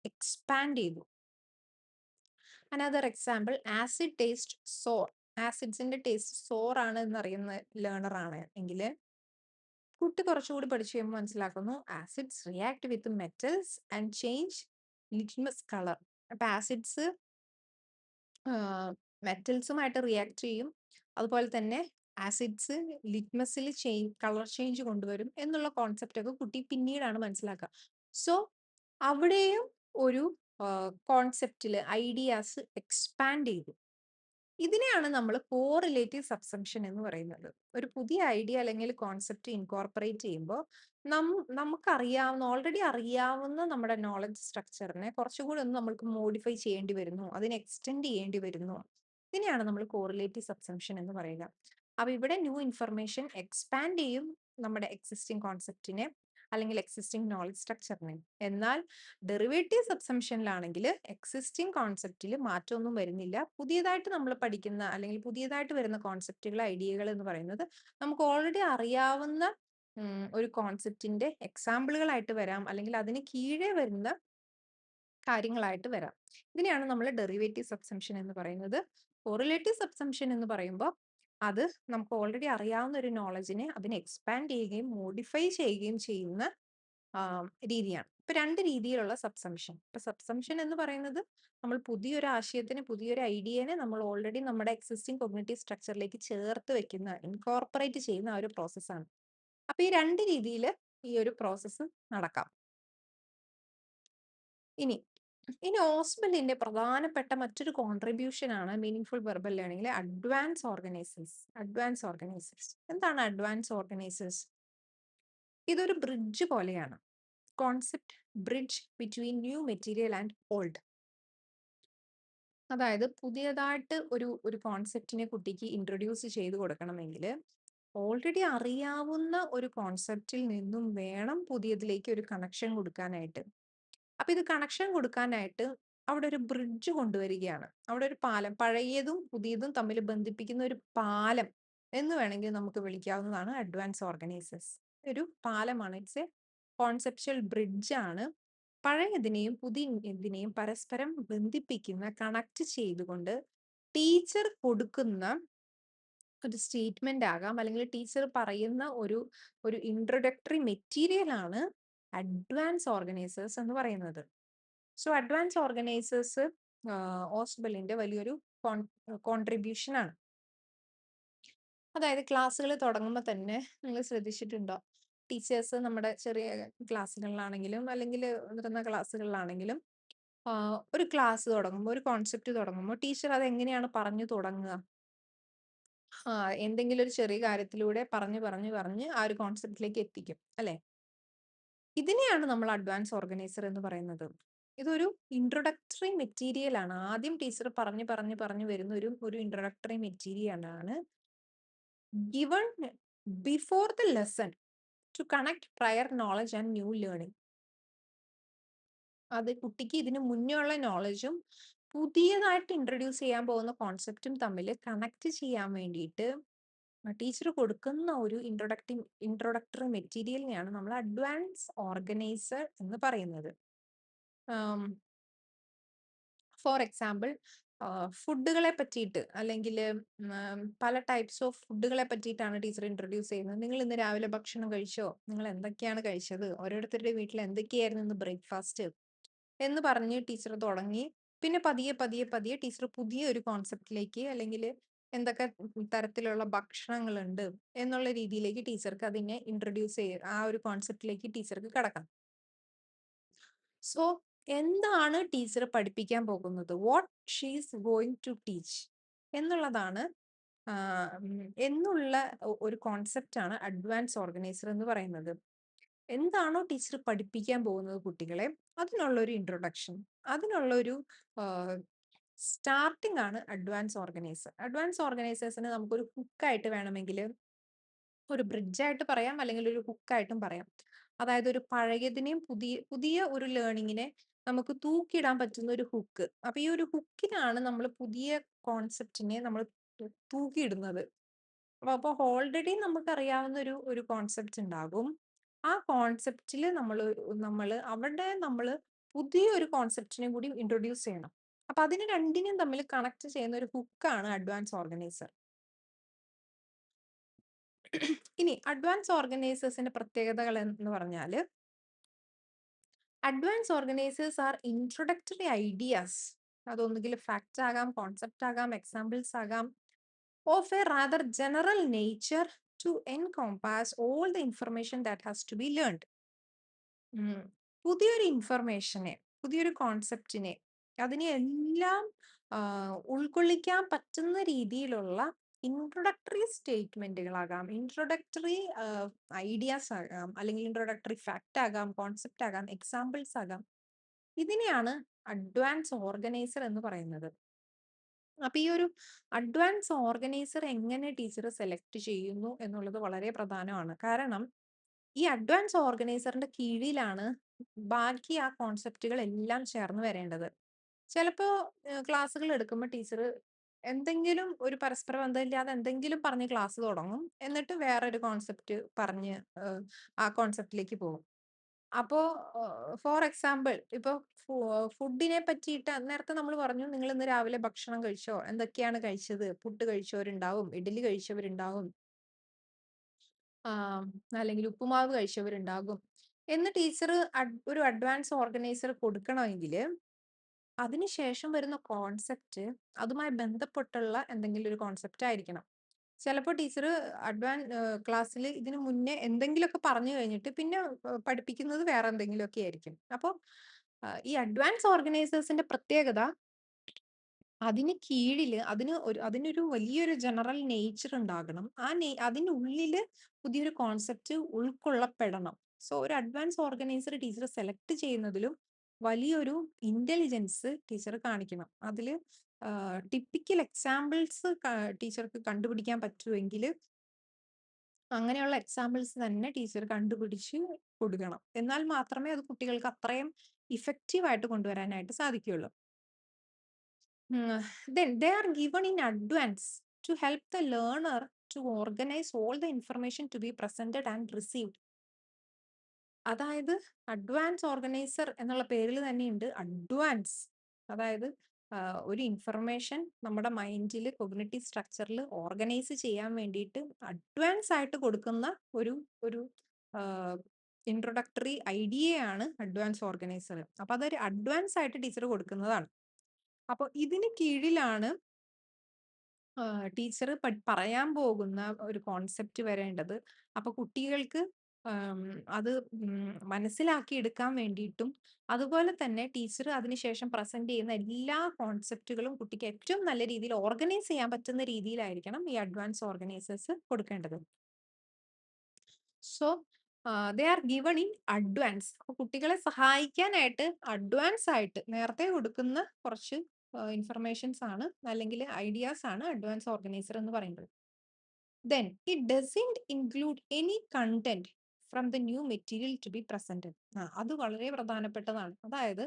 എക്സ്പാൻഡ് ചെയ്തു. അനദർ എക്സാമ്പിൾ, ആസിഡ് ടേസ്റ്റ് സോർ. ആസിഡ്സിന്റെ ടേസ്റ്റ് സോർ ആണ് എന്നറിയുന്ന ലേണർ ആണ് എങ്കിൽ കുട്ടി കുറച്ചുകൂടി പഠിച്ചു കഴിയുമ്പോൾ മനസ്സിലാക്കുന്നു acids react with metals and change litmus colour. അപ്പൊ ആസിഡ്സ് മെറ്റൽസുമായിട്ട് റിയാക്ട് ചെയ്യും, അതുപോലെ തന്നെ ആസിഡ്സ് ലിറ്റ്മസിൽ കളർ ചേഞ്ച് കൊണ്ടുവരും എന്നുള്ള കോൺസെപ്റ്റ് ഒക്കെ കുട്ടി പിന്നീടാണ് മനസ്സിലാക്കുക. സോ അവിടെയും ഒരു കോൺസെപ്റ്റില് ഐഡിയാസ് എക്സ്പാൻഡ് ചെയ്തു. ഇതിനെയാണ് നമ്മൾ കോറിലേറ്റീവ് സബ്സംഷൻ എന്ന് പറയുന്നത്. ഒരു പുതിയ ഐഡിയ അല്ലെങ്കിൽ കോൺസെപ്റ്റ് ഇൻകോർപ്പറേറ്റ് ചെയ്യുമ്പോൾ നമുക്കറിയാവുന്ന, ഓൾറെഡി അറിയാവുന്ന നമ്മുടെ നോളജ് സ്ട്രക്ചറിനെ കുറച്ചുകൂടി ഒന്ന് നമ്മൾക്ക് മോഡിഫൈ ചെയ്യേണ്ടി വരുന്നു, അതിനെ എക്സ്റ്റെൻഡ് ചെയ്യേണ്ടി വരുന്നു. ഇതിനെയാണ് നമ്മൾ കോറിലേറ്റീവ് സബ്സംഷൻ എന്ന് പറയുക. അപ്പൊ ഇവിടെ ന്യൂ ഇൻഫർമേഷൻ എക്സ്പാൻഡ് ചെയ്യും നമ്മുടെ എക്സിസ്റ്റിംഗ് കോൺസെപ്റ്റിനെ അല്ലെങ്കിൽ എക്സിസ്റ്റിംഗ് നോളജ് സ്ട്രക്ചറിനെ. എന്നാൽ ഡെറിവേറ്റീവ് സബ്സംഷനിലാണെങ്കിൽ എക്സിസ്റ്റിംഗ് കോൺസെപ്റ്റിൽ മാറ്റമൊന്നും വരുന്നില്ല. പുതിയതായിട്ട് നമ്മൾ പഠിക്കുന്ന അല്ലെങ്കിൽ പുതിയതായിട്ട് വരുന്ന കോൺസെപ്റ്റുകൾ, ഐഡിയകൾ എന്ന് പറയുന്നത് നമുക്ക് ഓൾറെഡി അറിയാവുന്ന ഒരു കോൺസെപ്റ്റിന്റെ എക്സാമ്പിളുകളായിട്ട് വരാം, അല്ലെങ്കിൽ അതിന് കീഴേ വരുന്ന കാര്യങ്ങളായിട്ട് വരാം. ഇതിനെയാണ് നമ്മൾ ഡെറിവേറ്റീവ് സബ്സംഷൻ എന്ന് പറയുന്നത്. കോറിലേറ്റീവ് സബ്സംഷൻ എന്ന് പറയുമ്പോൾ അത് നമുക്ക് ഓൾറെഡി അറിയാവുന്ന ഒരു നോളജിനെ അതിനെ എക്സ്പാൻഡ് ചെയ്യുകയും മോഡിഫൈ ചെയ്യുകയും ചെയ്യുന്ന രീതിയാണ്. ഇപ്പൊ രണ്ട് രീതിയിലുള്ള സബ്സംഷൻ. ഇപ്പൊ സബ്സംഷൻ എന്ന് പറയുന്നത് നമ്മൾ പുതിയൊരു ആശയത്തിന്, പുതിയൊരു ഐഡിയനെ നമ്മൾ ഓൾറെഡി നമ്മുടെ എക്സിസ്റ്റിംഗ് കോഗ്നിറ്റീവ് സ്ട്രക്ചറിലേക്ക് ചേർത്ത് വെക്കുന്ന, ഇൻകോർപ്പറേറ്റ് ചെയ്യുന്ന ആ ഒരു പ്രോസസ്സാണ്. അപ്പൊ ഈ രണ്ട് രീതിയിൽ ഈ ഒരു പ്രോസസ്സ് നടക്കാം. ഇനി ഓസ്ബലിന്റെ പ്രധാനപ്പെട്ട മറ്റൊരു കോൺട്രിബ്യൂഷൻ ആണ് മീനിങ്ഫുൾ വെർബൽ ലേണിംഗിലെ അഡ്വാൻസ് ഓർഗനൈസേഴ്സ്. അഡ്വാൻസ് ഓർഗനൈസേഴ്സ് എന്താണ് അഡ്വാൻസ് ഓർഗനൈസേഴ്സ്? ഇതൊരു ബ്രിഡ്ജ് പോലെയാണ്. Concept bridge between new material and old. അതായത് പുതിയതായിട്ട് ഒരു കോൺസെപ്റ്റിനെ കുട്ടിക്ക് ഇൻട്രൊഡ്യൂസ് ചെയ്ത് കൊടുക്കണമെങ്കിൽ ഓൾറെഡി അറിയാവുന്ന ഒരു കോൺസെപ്റ്റിൽ നിന്നും വേണം പുതിയതിലേക്ക് ഒരു കണക്ഷൻ കൊടുക്കാനായിട്ട്. അപ്പൊ ഇത് കണക്ഷൻ കൊടുക്കാനായിട്ട് അവിടെ ഒരു ബ്രിഡ്ജ് കൊണ്ടുവരികയാണ്. അവിടെ ഒരു പാലം, പഴയതും പുതിയതും തമ്മിൽ ബന്ധിപ്പിക്കുന്ന ഒരു പാലം എന്ന് വേണമെങ്കിൽ നമുക്ക് വിളിക്കാവുന്നതാണ് അഡ്വാൻസ് ഓർഗനൈസേഴ്സ്. ഒരു പാലമാണ്, ഇറ്റ്സ് എ കോൺസെപ്ച്വൽ ബ്രിഡ്ജ് ആണ്. പഴയതിനെയും പുതിയതിനെയും പരസ്പരം ബന്ധിപ്പിക്കുന്ന, കണക്ട് ചെയ്തുകൊണ്ട് ടീച്ചർ കൊടുക്കുന്ന ഒരു സ്റ്റേറ്റ്മെന്റ് ആകാം, അല്ലെങ്കിൽ ടീച്ചർ പറയുന്ന ഒരു ഇൻട്രൊഡക്ടറി മെറ്റീരിയൽ ആണ് അഡ്വാൻസ് ഓർഗനൈസേഴ്സ് എന്ന് പറയുന്നത്. സോ അഡ്വാൻസ് ഓർഗനൈസേഴ്സ് ഓസ്ബലിന്റെ വലിയൊരു കോൺട്രിബ്യൂഷൻ ആണ്. അതായത് ക്ലാസ്സുകൾ തുടങ്ങുമ്പോൾ തന്നെ നിങ്ങൾ ശ്രദ്ധിച്ചിട്ടുണ്ടോ, ടീച്ചേഴ്സ് നമ്മുടെ ചെറിയ ക്ലാസ്സുകളിലാണെങ്കിലും അല്ലെങ്കിൽ മുതിർന്ന ക്ലാസ്സുകളിലാണെങ്കിലും ഒരു ക്ലാസ് തുടങ്ങുമ്പോൾ, ഒരു കോൺസെപ്റ്റ് തുടങ്ങുമ്പോൾ ടീച്ചർ അത് എങ്ങനെയാണ് പറഞ്ഞു തുടങ്ങുക? എന്തെങ്കിലും ഒരു ചെറിയ കാര്യത്തിലൂടെ പറഞ്ഞ് ആ ഒരു കോൺസെപ്റ്റിലേക്ക് എത്തിക്കും, അല്ലെ? ഇതിനെയാണ് നമ്മൾ അഡ്വാൻസ് ഓർഗനൈസർ എന്ന് പറയുന്നത്. ഇതൊരു ഇൻട്രൊഡക്ടറി മെറ്റീരിയൽ ആണ്. ആദ്യം ടീച്ചർ പറഞ്ഞു വരുന്ന ഒരു ഇൻട്രൊഡക്ടറി മെറ്റീരിയൽ ആണ്, given before the lesson to connect prior knowledge and new learning. അത് കുട്ടിക്ക് ഇതിന് മുന്നേ ഉള്ള നോളജും പുതിയതായിട്ട് ഇൻട്രൊഡ്യൂസ് ചെയ്യാൻ പോകുന്ന കോൺസെപ്റ്റും തമ്മിൽ കണക്ട് ചെയ്യാൻ വേണ്ടിയിട്ട് ടീച്ചർ കൊടുക്കുന്ന ഒരു ഇൻട്രൊഡക്ടറി മെറ്റീരിയലിനെയാണ് നമ്മൾ അഡ്വാൻസ് ഓർഗനൈസർ എന്ന് പറയുന്നത്. ഫോർ എക്സാമ്പിൾ, ഫുഡുകളെ പറ്റിയിട്ട്, അല്ലെങ്കിൽ പല ടൈപ്സ് ഓഫ് ഫുഡുകളെ പറ്റിയിട്ടാണ് ടീച്ചർ ഇൻട്രൊഡ്യൂസ് ചെയ്യുന്നത്. നിങ്ങൾ ഇന്ന് രാവിലെ ഭക്ഷണം കഴിച്ചോ? നിങ്ങൾ എന്തൊക്കെയാണ് കഴിച്ചത്? ഓരോരുത്തരുടെ വീട്ടിൽ എന്തൊക്കെയായിരുന്നു ഇന്ന് ബ്രേക്ക്ഫാസ്റ്റ് എന്ന് പറഞ്ഞ് ടീച്ചർ തുടങ്ങി. പിന്നെ പതിയെ ടീച്ചർ പുതിയ ഒരു കോൺസെപ്റ്റിലേക്ക്, അല്ലെങ്കിൽ എന്തൊക്കെ തരത്തിലുള്ള ഭക്ഷണങ്ങളുണ്ട് എന്നുള്ള രീതിയിലേക്ക് ടീച്ചർക്ക് അതിനെ ഇൻട്രൊഡ്യൂസ് ചെയ്യുക, ആ ഒരു കോൺസെപ്റ്റിലേക്ക് ടീച്ചർക്ക് കടക്കാം. സോ എന്താണ് ടീച്ചർ പഠിപ്പിക്കാൻ പോകുന്നത്? What she is going to teach എന്നുള്ളതാണ് എന്നുള്ള ഒരു കോൺസെപ്റ്റ് ആണ് അഡ്വാൻസ് ഓർഗനൈസർ എന്ന് പറയുന്നത്. എന്താണോ ടീച്ചർ പഠിപ്പിക്കാൻ പോകുന്നത് കുട്ടികളെ, അതിനുള്ളൊരു ഇൻട്രൊഡക്ഷൻ, അതിനുള്ളൊരു സ്റ്റാർട്ടിംഗ് ആണ് അഡ്വാൻസ് ഓർഗനൈസർ. അഡ്വാൻസ് ഓർഗനൈസേഴ്സിന് നമുക്കൊരു ഹുക്കായിട്ട് വേണമെങ്കിൽ ഒരു ബ്രിഡ്ജായിട്ട് പറയാം, അല്ലെങ്കിൽ ഒരു ഹുക്കായിട്ടും പറയാം. അതായത് ഒരു പഴയതിനെയും പുതിയ പുതിയ ഒരു ലേണിങ്ങിനെ നമുക്ക് തൂക്കിയിടാൻ പറ്റുന്ന ഒരു ഹുക്ക്. അപ്പൊ ഈ ഒരു ഹുക്കിനാണ് നമ്മൾ പുതിയ കോൺസെപ്റ്റിനെ നമ്മൾ തൂക്കിയിടുന്നത്. അപ്പൊ ഓൾറെഡി നമുക്കറിയാവുന്ന ഒരു കോൺസെപ്റ്റ് ഉണ്ടാകും. ആ കോൺസെപ്റ്റിൽ നമ്മള് അവിടെ നമ്മള് പുതിയൊരു കോൺസെപ്റ്റിനെ കൂടി ഇൻട്രൊഡ്യൂസ് ചെയ്യണം. അപ്പൊ അതിന് രണ്ടിനും തമ്മിൽ കണക്ട് ചെയ്യുന്ന ഒരു ഹുക്കാണ് അഡ്വാൻസ് ഓർഗനൈസർ. ഇനി അഡ്വാൻസ് ഓർഗനൈസേഴ്സിന്റെ പ്രത്യേകതകൾ എന്ന് പറഞ്ഞാല്, advance organisers are introductory ideas. അതൊന്നുകിൽ ഫാക്ട്സ് ആകാം, കോൺസെപ്റ്റ് ആകാം, എക്സാമ്പിൾസ് ആകാം, of a rather general nature to encompass all the information that has to be learned. പുതിയൊരു ഇൻഫർമേഷനെ, പുതിയൊരു കോൺസെപ്റ്റിനെ, അതിനെ എല്ലാം ഉൾക്കൊള്ളിക്കാൻ പറ്റുന്ന രീതിയിലുള്ള ഇൻട്രൊഡക്ടറി സ്റ്റേറ്റ്മെന്റുകളാകാം, ഇൻട്രൊഡക്ടറി ഐഡിയാസ് ആകാം, അല്ലെങ്കിൽ ഇൻട്രൊഡക്ടറി ഫാക്ട് ആകാം, കോൺസെപ്റ്റ് ആകാം, എക്സാമ്പിൾസ് ആകാം. ഇതിനെയാണ് അഡ്വാൻസ് ഓർഗനൈസർ എന്ന് പറയുന്നത്. അപ്പൊ ഈ ഒരു അഡ്വാൻസ് ഓർഗനൈസർ എങ്ങനെ ടീച്ചർ സെലക്ട് ചെയ്യുന്നു എന്നുള്ളത് വളരെ പ്രധാനമാണ്. കാരണം ഈ അഡ്വാൻസ് ഓർഗനൈസറിന്റെ കീഴിലാണ് ബാക്കി ആ കോൺസെപ്റ്റുകൾ എല്ലാം ചേർന്ന് വരേണ്ടത്. ചിലപ്പോ ക്ലാസ്സുകൾ എടുക്കുമ്പോൾ ടീച്ചർ എന്തെങ്കിലും ഒരു പരസ്പര ബന്ധമില്ലാതെ എന്തെങ്കിലും പറഞ്ഞ് ക്ലാസ് തുടങ്ങും. എന്നിട്ട് വേറൊരു കോൺസെപ്റ്റ് പറഞ്ഞ് ആ കോൺസെപ്റ്റിലേക്ക് പോകും. അപ്പോ ഫോർ എക്സാമ്പിൾ, ഇപ്പൊ ഫുഡിനെ പറ്റിയിട്ട് നേരത്തെ നമ്മൾ പറഞ്ഞു, നിങ്ങൾ ഇന്ന് രാവിലെ ഭക്ഷണം കഴിച്ചോ, എന്തൊക്കെയാണ് കഴിച്ചത്, പുട്ട് കഴിച്ചവരുണ്ടാവും, ഇഡ്ഡലി കഴിച്ചവരുണ്ടാവും, അല്ലെങ്കിൽ ഉപ്പുമാവ് കഴിച്ചവരുണ്ടാകും എന്ന് ടീച്ചർ ഒരു അഡ്വാൻസ് ഓർഗനൈസർ കൊടുക്കണമെങ്കിൽ അതിനുശേഷം വരുന്ന കോൺസെപ്റ്റ് അതുമായി ബന്ധപ്പെട്ടുള്ള എന്തെങ്കിലും ഒരു കോൺസെപ്റ്റ് ആയിരിക്കണം. ചിലപ്പോൾ ടീച്ചർ ക്ലാസ്സിൽ ഇതിനു മുന്നേ എന്തെങ്കിലുമൊക്കെ പറഞ്ഞു കഴിഞ്ഞിട്ട് പിന്നെ പഠിപ്പിക്കുന്നത് വേറെ എന്തെങ്കിലുമൊക്കെ ആയിരിക്കും. അപ്പോൾ ഈ അഡ്വാൻസ് ഓർഗനൈസേഴ്സിന്റെ പ്രത്യേകത, അതിനൊരു വലിയൊരു ജനറൽ നേച്ചർ ഉണ്ടാകണം. അതിനുള്ളില് പുതിയൊരു കോൺസെപ്റ്റ് ഉൾക്കൊള്ളപ്പെടണം. സോ ഒരു അഡ്വാൻസ് ഓർഗനൈസർ ടീച്ചർ സെലക്ട് ചെയ്യുന്നതിലും വലിയൊരു ഇന്റലിജൻസ് ടീച്ചർ കാണിക്കണം. അതില് ടിപ്പിക്കൽ എക്സാമ്പിൾസ് ടീച്ചർക്ക് കണ്ടുപിടിക്കാൻ പറ്റുമെങ്കിൽ അങ്ങനെയുള്ള എക്സാമ്പിൾസ് തന്നെ ടീച്ചർ കണ്ടുപിടിച്ച് കൊടുക്കണം. എന്നാൽ മാത്രമേ അത് കുട്ടികൾക്ക് അത്രയും ഇഫക്റ്റീവ് ആയിട്ട് കൊണ്ടുവരാനായിട്ട് സാധിക്കുകയുള്ളൂ. Then they are given in advance to help the learner to organize all the information to be presented and received. അതായത് അഡ്വാൻസ് ഓർഗനൈസർ എന്നുള്ള പേരിൽ തന്നെയുണ്ട് അഡ്വാൻസ്. അതായത് ഒരു ഇൻഫർമേഷൻ നമ്മുടെ മൈൻഡിൽ, കൊഗ്നിറ്റീവ് സ്ട്രക്ചറിൽ ഓർഗനൈസ് ചെയ്യാൻ വേണ്ടിയിട്ട് അഡ്വാൻസ് ആയിട്ട് കൊടുക്കുന്ന ഒരു ഒരു ഇൻട്രൊഡക്ടറി ഐഡിയയാണ് അഡ്വാൻസ് ഓർഗനൈസർ. അപ്പൊ അതൊരു അഡ്വാൻസ് ആയിട്ട് ടീച്ചർ കൊടുക്കുന്നതാണ്. അപ്പൊ ഇതിന് കീഴിലാണ് ടീച്ചർ പറയാൻ പോകുന്ന ഒരു കോൺസെപ്റ്റ് വരേണ്ടത്. അപ്പൊ കുട്ടികൾക്ക് അത് മനസ്സിലാക്കി എടുക്കാൻ വേണ്ടിയിട്ടും, അതുപോലെ തന്നെ ടീച്ചർ അതിനുശേഷം പ്രസന്റ് ചെയ്യുന്ന എല്ലാ കോൺസെപ്റ്റുകളും കുട്ടിക്ക് ഏറ്റവും നല്ല രീതിയിൽ ഓർഗനൈസ് ചെയ്യാൻ പറ്റുന്ന രീതിയിലായിരിക്കണം ഈ അഡ്വാൻസ് ഓർഗനൈസേഴ്സ് കൊടുക്കേണ്ടത്. So they are given in advance. അപ്പൊ കുട്ടികളെ സഹായിക്കാനായിട്ട് അഡ്വാൻസ് ആയിട്ട് നേരത്തെ കൊടുക്കുന്ന കുറച്ച് ഇൻഫർമേഷൻസ് ആണ്, അല്ലെങ്കിൽ ഐഡിയാസ് ആണ് അഡ്വാൻസ് ഓർഗനൈസർ എന്ന് പറയുന്നത്. Then it doesn't include any content from the new material to be presented. അത് വളരെ പ്രധാനപ്പെട്ടതാണ്. അതായത്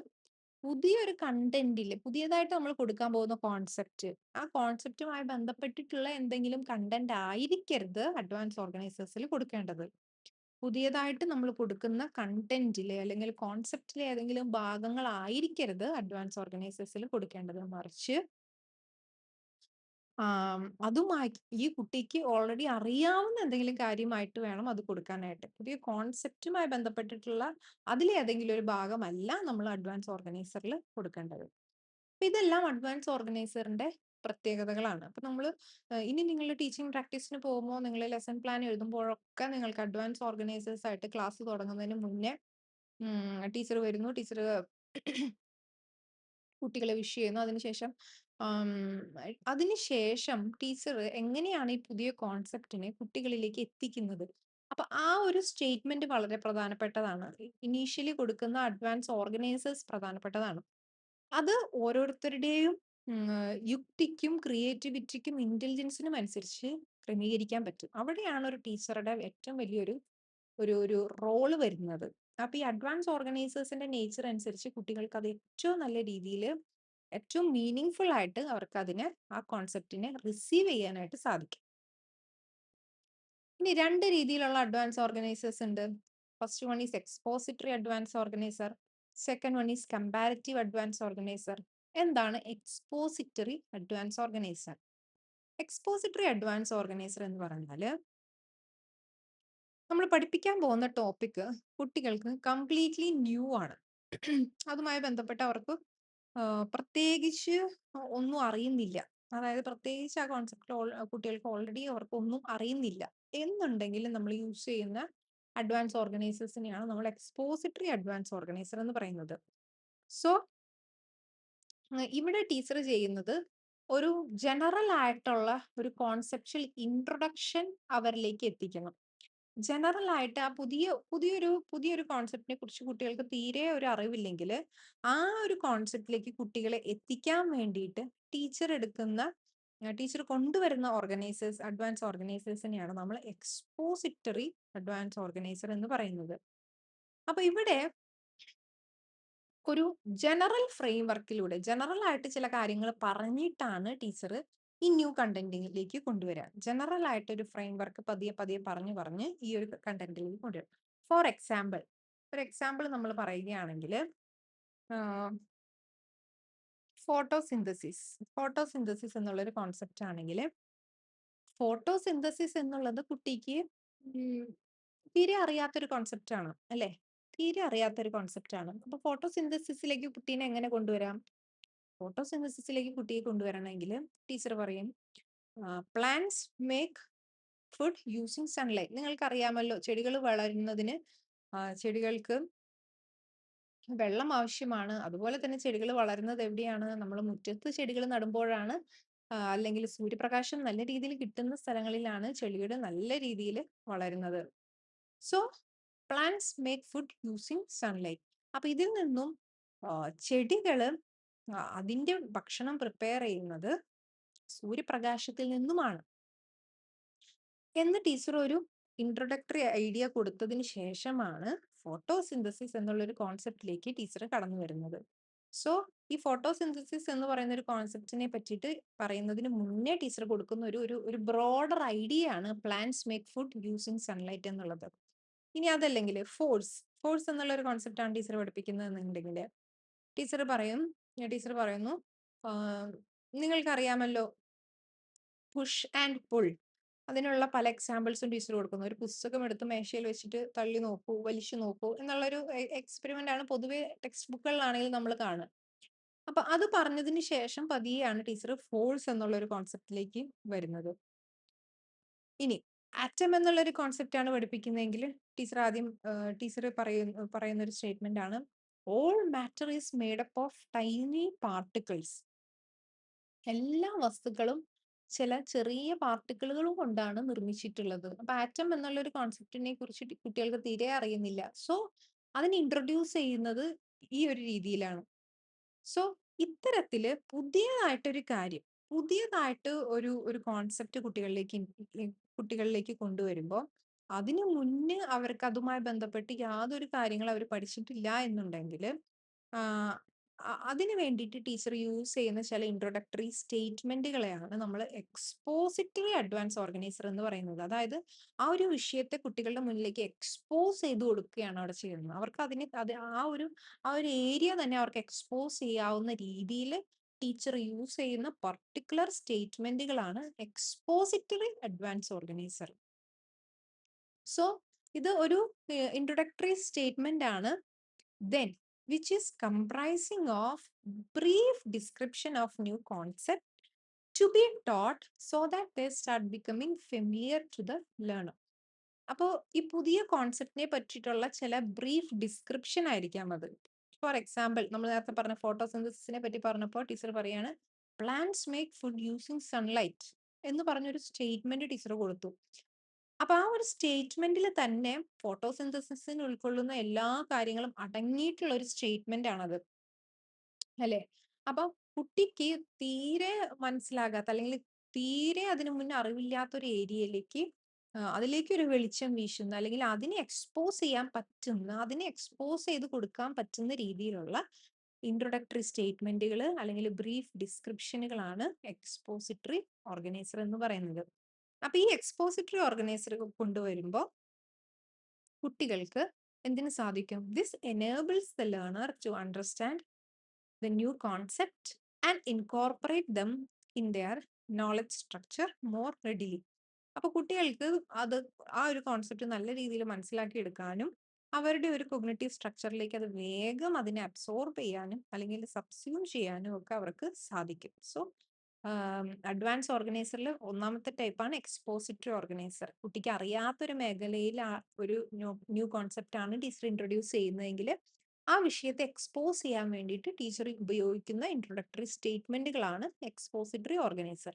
പുതിയൊരു കണ്ടന്റില് പുതിയതായിട്ട് നമ്മൾ കൊടുക്കാൻ പോകുന്ന കോൺസെപ്റ്റ്, ആ കോൺസെപ്റ്റുമായി ബന്ധപ്പെട്ടിട്ടുള്ള എന്തെങ്കിലും കണ്ടന്റ് ആയിരിക്കരുത് അഡ്വാൻസ് ഓർഗനൈസേഴ്സിൽ കൊടുക്കേണ്ടത്. പുതിയതായിട്ട് നമ്മൾ കൊടുക്കുന്ന കണ്ടന്റിലെ അല്ലെങ്കിൽ കോൺസെപ്റ്റിലെ ഏതെങ്കിലും ഭാഗങ്ങളായിരിക്കരുത് അഡ്വാൻസ് ഓർഗനൈസേഴ്സിൽ കൊടുക്കേണ്ടത്. മറിച്ച് അതുമായി ഈ കുട്ടിക്ക് ഓൾറെഡി അറിയാവുന്ന എന്തെങ്കിലും കാര്യമായിട്ട് വേണം അത് കൊടുക്കാനായിട്ട്. പുതിയ കോൺസെപ്റ്റുമായി ബന്ധപ്പെട്ടിട്ടുള്ള അതിലേതെങ്കിലും ഒരു ഭാഗമല്ല നമ്മൾ അഡ്വാൻസ് ഓർഗനൈസറിൽ കൊടുക്കേണ്ടത്. അപ്പൊ ഇതെല്ലാം അഡ്വാൻസ് ഓർഗനൈസറിന്റെ പ്രത്യേകതകളാണ്. അപ്പൊ നമ്മൾ ഇനി നിങ്ങൾ ടീച്ചിങ് പ്രാക്ടീസിന് പോകുമ്പോൾ, നിങ്ങൾ ലെസൺ പ്ലാൻ എഴുതുമ്പോഴൊക്കെ നിങ്ങൾക്ക് അഡ്വാൻസ് ഓർഗനൈസേഴ്സ് ആയിട്ട് ക്ലാസ് തുടങ്ങുന്നതിന് മുന്നേ ടീച്ചർ വരുന്നു, ടീച്ചർ കുട്ടികളെ വിഷ് ചെയ്യുന്നു. അതിനുശേഷം ടീച്ചർ എങ്ങനെയാണ് ഈ പുതിയ കോൺസെപ്റ്റിനെ കുട്ടികളിലേക്ക് എത്തിക്കുന്നത്, അപ്പൊ ആ ഒരു സ്റ്റേറ്റ്മെന്റ് വളരെ പ്രധാനപ്പെട്ടതാണ്. ഇനീഷ്യലി കൊടുക്കുന്ന അഡ്വാൻസ് ഓർഗനൈസേഴ്സ് പ്രധാനപ്പെട്ടതാണ്. അത് ഓരോരുത്തരുടെയും യുക്തിക്കും, ക്രിയേറ്റിവിറ്റിക്കും, ഇന്റലിജൻസിനും അനുസരിച്ച് ക്രമീകരിക്കാൻ പറ്റും. അവിടെയാണ് ഒരു ടീച്ചറുടെ ഏറ്റവും വലിയൊരു ഒരു റോള് വരുന്നത്. അപ്പൊ ഈ അഡ്വാൻസ് ഓർഗനൈസേഴ്സിന്റെ നേച്ചർ അനുസരിച്ച് കുട്ടികൾക്ക് അത് ഏറ്റവും നല്ല രീതിയിൽ, ഏറ്റവും മീനിങ്ഫുൾ ആയിട്ട് അവർക്ക് അതിനെ, ആ കോൺസെപ്റ്റിനെ റിസീവ് ചെയ്യാനായിട്ട് സാധിക്കും. ഇനി 2 രീതിയിലുള്ള അഡ്വാൻസ് ഓർഗനൈസേഴ്സ് ഉണ്ട്. First one is expository advance organiser. Second one is comparative advance organiser. എന്താണ് expository advance organiser? Expository advance organiser എന്ന് പറഞ്ഞാല് നമ്മൾ പഠിപ്പിക്കാൻ പോകുന്ന ടോപ്പിക് കുട്ടികൾക്ക് കംപ്ലീറ്റ്ലി ന്യൂ ആണ്. അതുമായി ബന്ധപ്പെട്ട് അവർക്ക് പ്രത്യേകിച്ച് ഒന്നും അറിയുന്നില്ല. അതായത് പ്രത്യേകിച്ച് ആ കോൺസെപ്റ്റ് കുട്ടികൾക്ക് ഓൾറെഡി അവർക്ക് ഒന്നും അറിയുന്നില്ല എന്നുണ്ടെങ്കിൽ നമ്മൾ യൂസ് ചെയ്യുന്ന അഡ്വാൻസ് ഓർഗനൈസേഴ്സിനെയാണ് നമ്മൾ എക്സ്പോസിറ്ററി അഡ്വാൻസ് ഓർഗനൈസർ എന്ന് പറയുന്നത്. സോ ഇവിടെ ടീച്ചർ ചെയ്യുന്നത് ഒരു ജനറൽ ആയിട്ടുള്ള ഒരു കോൺസെപ്ച്വൽ ഇൻട്രൊഡക്ഷൻ അവരിലേക്ക് എത്തിക്കണം. ജനറൽ ആയിട്ട് ആ പുതിയൊരു കോൺസെപ്റ്റിനെ കുറിച്ച് കുട്ടികൾക്ക് തീരെ ഒരു അറിവില്ലെങ്കിൽ ആ ഒരു കോൺസെപ്റ്റിലേക്ക് കുട്ടികളെ എത്തിക്കാൻ വേണ്ടിയിട്ട് ടീച്ചർ കൊണ്ടുവരുന്ന അഡ്വാൻസ് ഓർഗനൈസേഴ്സിനെയാണ് നമ്മൾ എക്സ്പോസിറ്ററി അഡ്വാൻസ് ഓർഗനൈസർ എന്ന് പറയുന്നത്. അപ്പൊ ഇവിടെ ഒരു ജനറൽ ഫ്രെയിംവർക്കിലൂടെ ജനറൽ ആയിട്ട് ചില കാര്യങ്ങൾ പറഞ്ഞിട്ടാണ് ടീച്ചർ ഈ ന്യൂ കണ്ടന്റിലേക്ക് കൊണ്ടുവരിക. ജനറൽ ആയിട്ട് ഒരു ഫ്രെയിംവർക്ക് പതിയെ പതിയെ പറഞ്ഞ് ഈ ഒരു കണ്ടന്റിലേക്ക് കൊണ്ടുവരും. ഫോർ എക്സാമ്പിൾ, ഒരു എക്സാമ്പിൾ നമ്മൾ പറയുകയാണെങ്കിൽ ഫോട്ടോസിന്തസിസ് എന്നുള്ളൊരു കോൺസെപ്റ്റ് ആണെങ്കിൽ, ഫോട്ടോസിന്തസിസ് എന്നുള്ളത് കുട്ടിക്ക് തീരെ അറിയാത്തൊരു കോൺസെപ്റ്റ് ആണ് അല്ലെ? തീരെ അറിയാത്തൊരു കോൺസെപ്റ്റ് ആണ്. അപ്പൊ ഫോട്ടോസിന്തസിസിലേക്ക് കുട്ടീനെ എങ്ങനെ കൊണ്ടുവരാം? ഫോട്ടോസിന്തസിസിലേക്ക് കുട്ടിയെ കൊണ്ടുവരണമെങ്കിൽ ടീച്ചർ പറയും plants make food using sunlight. നിങ്ങൾക്ക് അറിയാമല്ലോ, ചെടികൾ വളരുന്നതിന് ചെടികൾക്ക് വെള്ളം ആവശ്യമാണ്. അതുപോലെ തന്നെ ചെടികൾ വളരുന്നത് എവിടെയാണ്? നമ്മൾ മുറ്റത്ത് ചെടികൾ നടുമ്പോഴാണ്, അല്ലെങ്കിൽ സൂര്യപ്രകാശം നല്ല രീതിയിൽ കിട്ടുന്ന സ്ഥലങ്ങളിലാണ് ചെടികൾ നല്ല രീതിയിൽ വളരുന്നത്. So plants make food using sunlight. അപ്പൊ ഇതിൽ നിന്നും ചെടികള് അതിന്റെ ഭക്ഷണം പ്രിപ്പയർ ചെയ്യുന്നത് സൂര്യപ്രകാശത്തിൽ നിന്നുമാണ് എന്ന് ടീച്ചർ ഒരു ഇൻട്രൊഡക്ടറി ഐഡിയ കൊടുത്തതിന് ശേഷമാണ് ഫോട്ടോസിന്തസിസ് എന്നുള്ള ഒരു കോൺസെപ്റ്റിലേക്ക് ടീച്ചർ കടന്നു വരുന്നത്. സോ ഈ ഫോട്ടോസിന്തസിസ് എന്ന് പറയുന്ന ഒരു കോൺസെപ്റ്റിനെ പറ്റിയിട്ട് പറയുന്നതിന് മുന്നേ ടീച്ചർ കൊടുക്കുന്ന ഒരു ബ്രോഡർ ഐഡിയ ആണ് plants make food using sunlight എന്നുള്ളത്. ഇനി അതല്ലെങ്കിൽ ഫോഴ്സ് എന്നുള്ള ഒരു കോൺസെപ്റ്റ് ആണ് ടീച്ചർ പഠിപ്പിക്കുന്നതെന്നുണ്ടെങ്കിൽ ടീച്ചർ പറയുന്നു നിങ്ങൾക്കറിയാമല്ലോ പുഷ് ആൻഡ് പുൾ. അതിനുള്ള പല എക്സാമ്പിൾസും ടീച്ചർ കൊടുക്കുന്നു. ഒരു പുസ്തകം എടുത്ത് മേശയിൽ വെച്ചിട്ട് തള്ളി നോക്കൂ, വലിച്ചു നോക്കൂ എന്നുള്ളൊരു എക്സ്പെരിമെന്റ് ആണ് പൊതുവെ ടെക്സ്റ്റ് ബുക്കുകളിലാണെങ്കിൽ നമ്മൾ കാണുക. അപ്പൊ അത് പറഞ്ഞതിന് ശേഷം പതിയെയാണ് ടീച്ചർ ഫോഴ്സ് എന്നുള്ള ഒരു കോൺസെപ്റ്റിലേക്ക് വരുന്നത്. ഇനി ആറ്റം എന്നുള്ള ഒരു കോൺസെപ്റ്റ് ആണ് പഠിപ്പിക്കുന്നതെങ്കിൽ ടീച്ചർ പറയുന്ന ഒരു സ്റ്റേറ്റ്മെന്റ് ആണ് all matter is made up of tiny particles. എല്ലാ വസ്തുക്കളും ചില ചെറിയ പാർട്ടിക്കിളുകൾ കൊണ്ടാണ് നിർമ്മിച്ചിട്ടുള്ളത്. അപ്പൊ ആറ്റം എന്നുള്ള ഒരു കോൺസെപ്റ്റിനെ കുറിച്ച് കുട്ടികൾക്ക് തീരെ അറിയുന്നില്ല. സോ അതിനെ ഇൻട്രൊഡ്യൂസ് ചെയ്യുന്നത് ഈ ഒരു രീതിയിലാണ്. സോ ഇത്തരത്തില് പുതിയതായിട്ട് ഒരു കോൺസെപ്റ്റ് കുട്ടികളിലേക്ക് കൊണ്ടുവരുമ്പോൾ അതിനു മുന്നേ അവർക്ക് അതുമായി ബന്ധപ്പെട്ട് യാതൊരു കാര്യങ്ങൾ അവർ പഠിച്ചിട്ടില്ല എന്നുണ്ടെങ്കിൽ അതിന് വേണ്ടിയിട്ട് ടീച്ചർ യൂസ് ചെയ്യുന്ന ചില ഇൻട്രൊഡക്ടറി സ്റ്റേറ്റ്മെന്റുകളെയാണ് നമ്മൾ എക്സ്പോസിറ്ററി അഡ്വാൻസ് ഓർഗനൈസർ എന്ന് പറയുന്നത്. അതായത് ആ ഒരു വിഷയത്തെ കുട്ടികളുടെ മുന്നിലേക്ക് എക്സ്പോസ് ചെയ്ത് കൊടുക്കുകയാണ് അവിടെ ചെയ്യുന്നത്. അവർക്ക് ആ ഒരു ഏരിയ തന്നെ അവർക്ക് എക്സ്പോസ് ചെയ്യാവുന്ന രീതിയിൽ ടീച്ചർ യൂസ് ചെയ്യുന്ന പർട്ടിക്കുലർ സ്റ്റേറ്റ്മെന്റുകളാണ് എക്സ്പോസിറ്ററി അഡ്വാൻസ് ഓർഗനൈസർ. സോ ഇത് ഒരു ഇൻട്രൊഡക്ടറി സ്റ്റേറ്റ്മെന്റ് ആണ്. Then, which is comprising of brief description of new concept to be taught so that they start becoming familiar to the learner. അപ്പോൾ ഈ പുതിയ കോൺസെപ്റ്റിനെ പറ്റിയിട്ടുള്ള ചില ബ്രീഫ് ഡിസ്ക്രിപ്ഷൻ ആയിരിക്കാം അത്. ഫോർ എക്സാമ്പിൾ, നമ്മൾ നേരത്തെ പറഞ്ഞ ഫോട്ടോസിന്തസിസിനെ പറ്റി പറഞ്ഞപ്പോൾ ടീച്ചർ പറയാണ് plants make food using sunlight എന്ന് പറഞ്ഞൊരു സ്റ്റേറ്റ്മെന്റ് ടീച്ചർ കൊടുത്തു. അപ്പൊ ആ ഒരു സ്റ്റേറ്റ്മെന്റിൽ തന്നെ ഫോട്ടോസിന്തസിസിന് ഉൾക്കൊള്ളുന്ന എല്ലാ കാര്യങ്ങളും അടങ്ങിയിട്ടുള്ള ഒരു സ്റ്റേറ്റ്മെന്റ് ആണത്. അല്ലേ? അപ്പൊ കുട്ടിക്ക് തീരെ മനസ്സിലാകാത്ത അല്ലെങ്കിൽ തീരെ അതിനു മുന്നേ അറിവില്ലാത്ത ഒരു ഏരിയയിലേക്ക് അതിലേക്ക് ഒരു വെളിച്ചം വീശുന്ന അല്ലെങ്കിൽ അതിനെ എക്സ്പോസ് ചെയ്യാൻ പറ്റുന്ന, അതിനെ എക്സ്പോസ് ചെയ്ത് കൊടുക്കാൻ പറ്റുന്ന രീതിയിലുള്ള ഇൻട്രൊഡക്ടറി സ്റ്റേറ്റ്മെന്റുകൾ അല്ലെങ്കിൽ ബ്രീഫ് ഡിസ്ക്രിപ്ഷനുകളാണ് എക്സ്പോസിറ്ററി ഓർഗനൈസർ എന്ന് പറയുന്നത്. അപ്പൊ ഈ എക്സ്പോസിറ്ററി ഓർഗനൈസർ കൊണ്ടുവരുമ്പോൾ കുട്ടികൾക്ക് എന്തിനു സാധിക്കും? This enables the learner to understand the new concept and incorporate them in their knowledge structure more readily. അപ്പൊ കുട്ടികൾക്ക് അത് ആ ഒരു കോൺസെപ്റ്റ് നല്ല രീതിയിൽ മനസ്സിലാക്കി എടുക്കാനും അവരുടെ ഒരു കൊഗ്നിറ്റീവ് സ്ട്രക്ചറിലേക്ക് അത് വേഗം അതിനെ അബ്സോർബ് ചെയ്യാനും അല്ലെങ്കിൽ സബ്സ്യൂം ചെയ്യാനും ഒക്കെ അവർക്ക് സാധിക്കും. സോ അഡ്വാൻസ് ഓർഗനൈസറിൽ ഒന്നാമത്തെ ടൈപ്പാണ് എക്സ്പോസിറ്ററി ഓർഗനൈസർ. കുട്ടിക്ക് അറിയാത്തൊരു മേഖലയിൽ ഒരു ന്യൂ കോൺസെപ്റ്റ് ആണ് ടീച്ചർ ഇൻട്രൊഡ്യൂസ് ചെയ്യുന്നതെങ്കിൽ ആ വിഷയത്തെ എക്സ്പോസ് ചെയ്യാൻ വേണ്ടിയിട്ട് ടീച്ചർ ഉപയോഗിക്കുന്ന ഇൻട്രൊഡക്ടറി സ്റ്റേറ്റ്മെന്റുകളാണ് എക്സ്പോസിറ്ററി ഓർഗനൈസർ.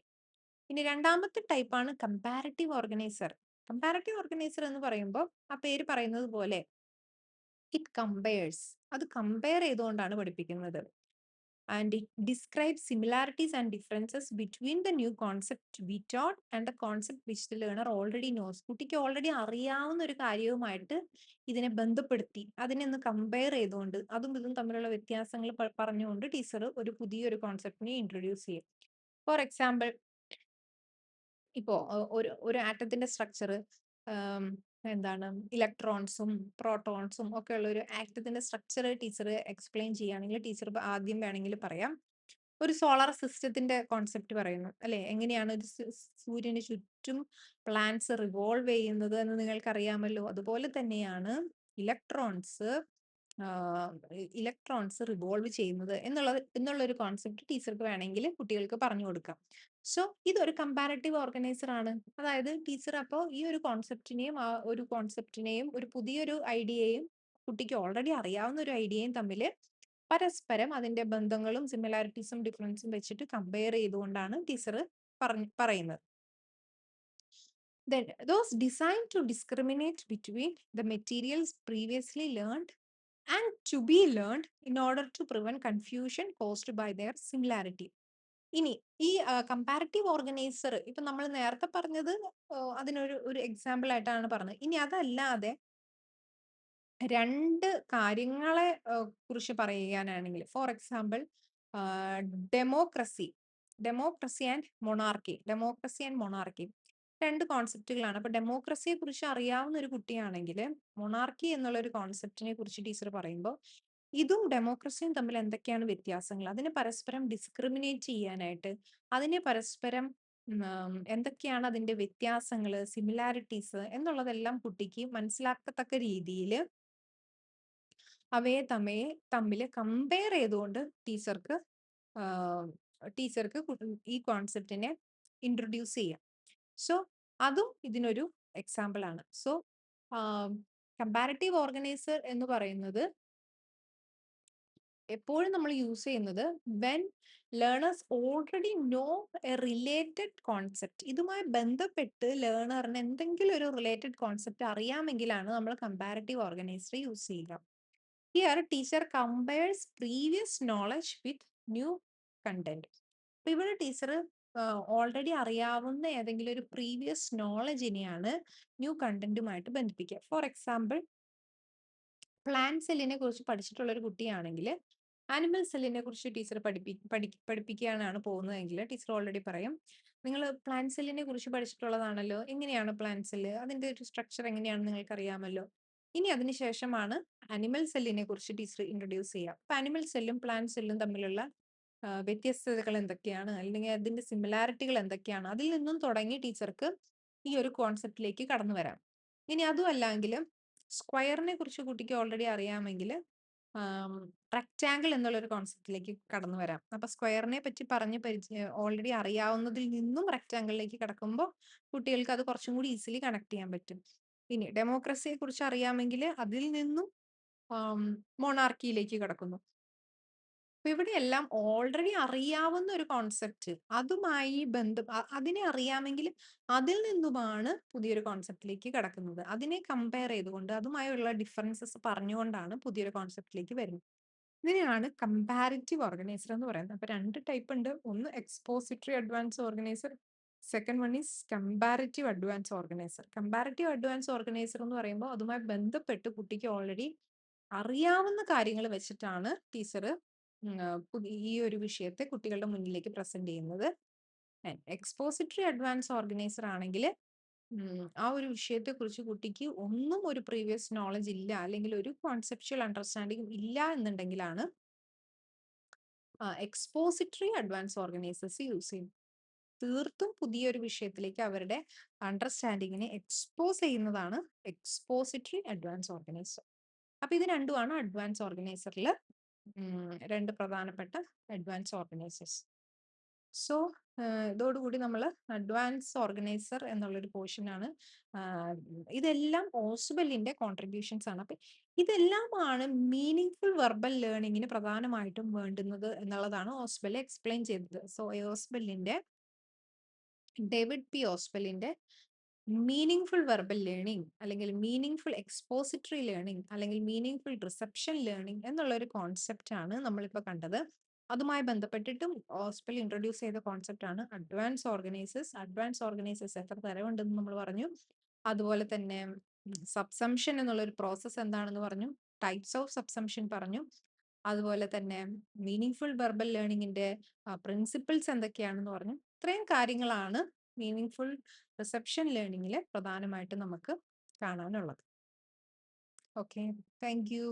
ഇനി രണ്ടാമത്തെ ടൈപ്പാണ് കമ്പാരറ്റീവ് ഓർഗനൈസർ. കമ്പാരറ്റീവ് ഓർഗനൈസർ എന്ന് പറയുമ്പോൾ ആ പേര് പറയുന്നത് പോലെ ഇറ്റ് കമ്പയർസ്, അത് കമ്പയർ ചെയ്തുകൊണ്ടാണ് പഠിപ്പിക്കുന്നത്. And it describe similarities and differences between the new concept to be taught and the concept which the learner already knows. കുട്ടിക്ക് ഓൾറെഡി അറിയാവുന്ന ഒരു കാര്യവുമായിട്ട് ഇതിനെ ബന്ധപ്പെടുത്തി അതിനെ ഒന്ന് കമ്പയർ ചെയ്തുകൊണ്ട് അതും ഇതും തമ്മിലുള്ള വ്യത്യാസങ്ങൾ പറഞ്ഞുകൊണ്ട് ടീച്ചർ ഒരു പുതിയൊരു കോൺസെപ്റ്റിനെ ഇൻട്രൊഡ്യൂസ് ചെയ്യും. ഫോർ എക്സാമ്പിൾ, ഇപ്പോ ഒരു ഒരു ആറ്റത്തിന്റെ സ്ട്രക്ചർ എന്താണ് ഇലക്ട്രോൺസും പ്രോട്ടോൺസും ഒക്കെ ഉള്ള ഒരു ആറ്റത്തിന്റെ സ്ട്രക്ചർ ടീച്ചർ എക്സ്പ്ലെയിൻ ചെയ്യുകയാണെങ്കിൽ ടീച്ചർ ആദ്യം വേണമെങ്കിൽ പറയാം ഒരു സോളാർ സിസ്റ്റത്തിന്റെ കോൺസെപ്റ്റ് പറയുന്നു അല്ലെ, എങ്ങനെയാണ് ഒരു സൂര്യന് ചുറ്റും പ്ലാനറ്റ്സ് റിവോൾവ് ചെയ്യുന്നത് എന്ന് നിങ്ങൾക്ക് അറിയാമല്ലോ. അതുപോലെ തന്നെയാണ് ഇലക്ട്രോൺസ് റിവോൾവ് ചെയ്യുന്നത് എന്നുള്ള ഒരു കോൺസെപ്റ്റ് ടീച്ചർക്ക് വേണമെങ്കിൽ കുട്ടികൾക്ക് പറഞ്ഞു കൊടുക്കാം. സോ ഇതൊരു കമ്പാരറ്റീവ് ഓർഗനൈസർ ആണ്. അതായത് ടീച്ചർ അപ്പോൾ ഈ ഒരു കോൺസെപ്റ്റിനെയും ഒരു പുതിയൊരു ഐഡിയയും കുട്ടിക്ക് ഓൾറെഡി അറിയാവുന്ന ഒരു ഐഡിയയും തമ്മിൽ പരസ്പരം അതിന്റെ ബന്ധങ്ങളും സിമിലാരിറ്റീസും ഡിഫറൻസും വെച്ചിട്ട് കമ്പയർ ചെയ്തുകൊണ്ടാണ് ടീച്ചർ പറയുന്നത്. Then those designed to discriminate between the materials previously learned and to be learned in order to prevent confusion caused by their similarity. ഇനി ഈ കമ്പാരറ്റീവ് ഓർഗനൈസർ ഇപ്പൊ നമ്മൾ നേരത്തെ പറഞ്ഞത് അതിനൊരു ഒരു എക്സാമ്പിൾ ആയിട്ടാണ് പറഞ്ഞത്. ഇനി അതല്ലാതെ രണ്ട് കാര്യങ്ങളെ കുറിച്ച് പറയുകയാണെങ്കിൽ for example democracy democracy and monarchy രണ്ട് കോൺസെപ്റ്റുകളാണ്. അപ്പൊ ഡെമോക്രസിയെ കുറിച്ച് അറിയാവുന്ന ഒരു കുട്ടിയാണെങ്കിൽ മൊണാർക്കി എന്നുള്ള ഒരു കോൺസെപ്റ്റിനെ കുറിച്ച് ടീച്ചർ പറയുമ്പോൾ ഇതും ഡെമോക്രസിയും തമ്മിൽ എന്തൊക്കെയാണ് വ്യത്യാസങ്ങൾ, അതിനെ പരസ്പരം ഡിസ്ക്രിമിനേറ്റ് ചെയ്യാനായിട്ട് അതിനെ പരസ്പരം എന്തൊക്കെയാണ് അതിന്റെ വ്യത്യാസങ്ങൾ, സിമിലാരിറ്റീസ് എന്നുള്ളതെല്ലാം കുട്ടിക്ക് മനസ്സിലാക്കത്തക്ക രീതിയിൽ അവയെ തമ്മിൽ കമ്പയർ ചെയ്തുകൊണ്ട് ടീച്ചർക്ക് ഈ കോൺസെപ്റ്റിനെ ഇൻട്രൊഡ്യൂസ് ചെയ്യാം. സോ അതും ഇതിനൊരു എക്സാമ്പിൾ ആണ്. സോ കമ്പാരറ്റീവ് ഓർഗനൈസർ എന്ന് പറയുന്നത് എപ്പോഴും നമ്മൾ യൂസ് ചെയ്യുന്നത് when learners already know A related concept. ഇതുമായി ബന്ധപ്പെട്ട് ലേണറിന് എന്തെങ്കിലും ഒരു റിലേറ്റഡ് കോൺസെപ്റ്റ് അറിയാമെങ്കിലാണ് നമ്മൾ കമ്പാരറ്റീവ് ഓർഗനൈസർ യൂസ് ചെയ്യുക. Here teacher compares previous knowledge with new content. അപ്പൊ ഇവിടെ ടീച്ചർ ഓൾറെഡി അറിയാവുന്ന ഏതെങ്കിലും ഒരു പ്രീവിയസ് നോളജിനെയാണ് ന്യൂ കണ്ടന്റുമായിട്ട് ബന്ധിപ്പിക്കുക. ഫോർ എക്സാമ്പിൾ, പ്ലാന്റ് സെല്ലിനെ കുറിച്ച് പഠിച്ചിട്ടുള്ള ഒരു കുട്ടിയാണെങ്കിൽ ആനിമൽ സെല്ലിനെ കുറിച്ച് ടീച്ചർ പഠിപ്പിക്കാനാണ് പോകുന്നതെങ്കിൽ ടീച്ചർ ഓൾറെഡി പറയും, നിങ്ങൾ പ്ലാന്റ് സെല്ലിനെ കുറിച്ച് പഠിച്ചിട്ടുള്ളതാണല്ലോ, എങ്ങനെയാണ് പ്ലാന്റ് സെല്ല്, അതിന്റെ ഒരു സ്ട്രക്ചർ എങ്ങനെയാണെന്ന് നിങ്ങൾക്ക് അറിയാമല്ലോ. ഇനി അതിനുശേഷമാണ് അനിമൽ സെല്ലിനെ കുറിച്ച് ടീച്ചർ ഇൻട്രൊഡ്യൂസ് ചെയ്യുക. അപ്പൊ അനിമൽ സെല്ലും പ്ലാന്റ് സെല്ലും തമ്മിലുള്ള വ്യത്യസ്തതകൾ എന്തൊക്കെയാണ് അല്ലെങ്കിൽ അതിന്റെ സിമിലാരിറ്റികൾ എന്തൊക്കെയാണ്, അതിൽ നിന്നും തുടങ്ങി ടീച്ചർക്ക് ഈ ഒരു കോൺസെപ്റ്റിലേക്ക് കടന്നു വരാം. ഇനി അതും അല്ലെങ്കിൽ സ്ക്വയറിനെ കുറിച്ച് കുട്ടിക്ക് ഓൾറെഡി അറിയാമെങ്കിൽ റെക്റ്റാങ്കിൾ എന്നുള്ള ഒരു കോൺസെപ്റ്റിലേക്ക് കടന്നു വരാം. അപ്പൊ സ്ക്വയറിനെ പറ്റി ഓൾറെഡി അറിയാവുന്നതിൽ നിന്നും റെക്റ്റാങ്കിളിലേക്ക് കടക്കുമ്പോൾ കുട്ടികൾക്ക് അത് കുറച്ചും കൂടി ഈസിലി കണക്ട് ചെയ്യാൻ പറ്റും. ഇനി ഡെമോക്രസിയെ കുറിച്ച് അറിയാമെങ്കിൽ അതിൽ നിന്നും മൊണാർക്കിയിലേക്ക് കടക്കുന്നു. അപ്പൊ ഇവിടെയെല്ലാം ഓൾറെഡി അറിയാവുന്ന ഒരു കോൺസെപ്റ്റ് അതുമായി അതിനെ അറിയാമെങ്കിൽ അതിൽ നിന്നുമാണ് പുതിയൊരു കോൺസെപ്റ്റിലേക്ക് കടക്കുന്നത്. അതിനെ കമ്പയർ ചെയ്തുകൊണ്ട് അതുമായുള്ള ഡിഫറൻസസ് പറഞ്ഞുകൊണ്ടാണ് പുതിയൊരു കോൺസെപ്റ്റിലേക്ക് വരുന്നത്. ഇതിനെയാണ് കമ്പാരിറ്റീവ് ഓർഗനൈസർ എന്ന് പറയുന്നത്. അപ്പൊ 2 ടൈപ്പ് ഉണ്ട്. ഒന്ന് expository advance organiser, second one is comparative advance organiser. Comparative advance organiser എന്ന് പറയുമ്പോൾ അതുമായി ബന്ധപ്പെട്ട് കുട്ടിക്ക് ഓൾറെഡി അറിയാവുന്ന കാര്യങ്ങൾ വെച്ചിട്ടാണ് ടീച്ചർ ഈ ഒരു വിഷയത്തെ കുട്ടികളുടെ മുന്നിലേക്ക് പ്രസന്റ് ചെയ്യുന്നത്. എക്സ്പോസിറ്ററി അഡ്വാൻസ് ഓർഗനൈസർ ആണെങ്കിൽ ആ ഒരു വിഷയത്തെ കുറിച്ച് കുട്ടിക്ക് ഒന്നും ഒരു പ്രീവിയസ് നോളജ് ഇല്ല, അല്ലെങ്കിൽ ഒരു കോൺസെപ്ച്വൽ അണ്ടർസ്റ്റാൻഡിംഗ് ഇല്ല എന്നുണ്ടെങ്കിലാണ് എക്സ്പോസിറ്ററി അഡ്വാൻസ് ഓർഗനൈസേഴ്സ് യൂസ് ചെയ്യും. തീർത്തും പുതിയൊരു വിഷയത്തിലേക്ക് അവരുടെ അണ്ടർസ്റ്റാൻഡിങ്ങിനെ എക്സ്പോസ് ചെയ്യുന്നതാണ് എക്സ്പോസിറ്ററി അഡ്വാൻസ് ഓർഗനൈസർ. അപ്പൊ ഇത് രണ്ടുമാണ് അഡ്വാൻസ് ഓർഗനൈസറിൽ 2 പ്രധാനപ്പെട്ട അഡ്വാൻസ് ഓർഗനൈസേഴ്സ്. സോ ഇതോടുകൂടി നമ്മൾ അഡ്വാൻസ് ഓർഗനൈസർ എന്നുള്ളൊരു പോർഷനാണ്. ഇതെല്ലാം ഓസ്ബെല്ലിന്റെ കോൺട്രിബ്യൂഷൻസ് ആണ്. അപ്പൊ ഇതെല്ലാമാണ് മീനിങ് വെർബൽ ലേണിങ്ങിന് പ്രധാനമായിട്ടും വേണ്ടുന്നത് എന്നുള്ളതാണ് ഓസ്ബെൽ എക്സ്പ്ലെയിൻ ചെയ്തത്. സോ ഡേവിഡ് പി ഓസ്ബെല്ലിന്റെ മീനിങ് വെർബൽ ലേണിംഗ്, അല്ലെങ്കിൽ മീനിങ് എക്സ്പോസിറ്ററി ലേണിംഗ്, അല്ലെങ്കിൽ മീനിങ് റിസപ്ഷൻ ലേണിംഗ് എന്നുള്ള ഒരു കോൺസെപ്റ്റ് ആണ് നമ്മളിപ്പോൾ കണ്ടത്. അതുമായി ബന്ധപ്പെട്ടിട്ടും ഓസ്ബെൽ ഇൻട്രൊഡ്യൂസ് ചെയ്ത കോൺസെപ്റ്റ് ആണ് അഡ്വാൻസ് ഓർഗനൈസേഴ്സ്. അഡ്വാൻസ് ഓർഗനൈസേഴ്സ് എത്ര തരമുണ്ടെന്ന് നമ്മൾ പറഞ്ഞു. അതുപോലെ തന്നെ സബ്സംഷൻ എന്നുള്ള ഒരു പ്രോസസ്സ് എന്താണെന്ന് പറഞ്ഞു. ടൈപ്സ് ഓഫ് സബ്സംഷൻ പറഞ്ഞു. അതുപോലെ തന്നെ മീനിങ് വെർബൽ ലേണിംഗിന്റെ പ്രിൻസിപ്പിൾസ് എന്തൊക്കെയാണെന്ന് പറഞ്ഞു. ഇത്രയും കാര്യങ്ങളാണ് മീനിങ് റിസപ്ഷൻ ലേണിംഗിൽ പ്രധാനമായിട്ടും നമുക്ക് കാണാനുള്ളത്. Okay, thank you.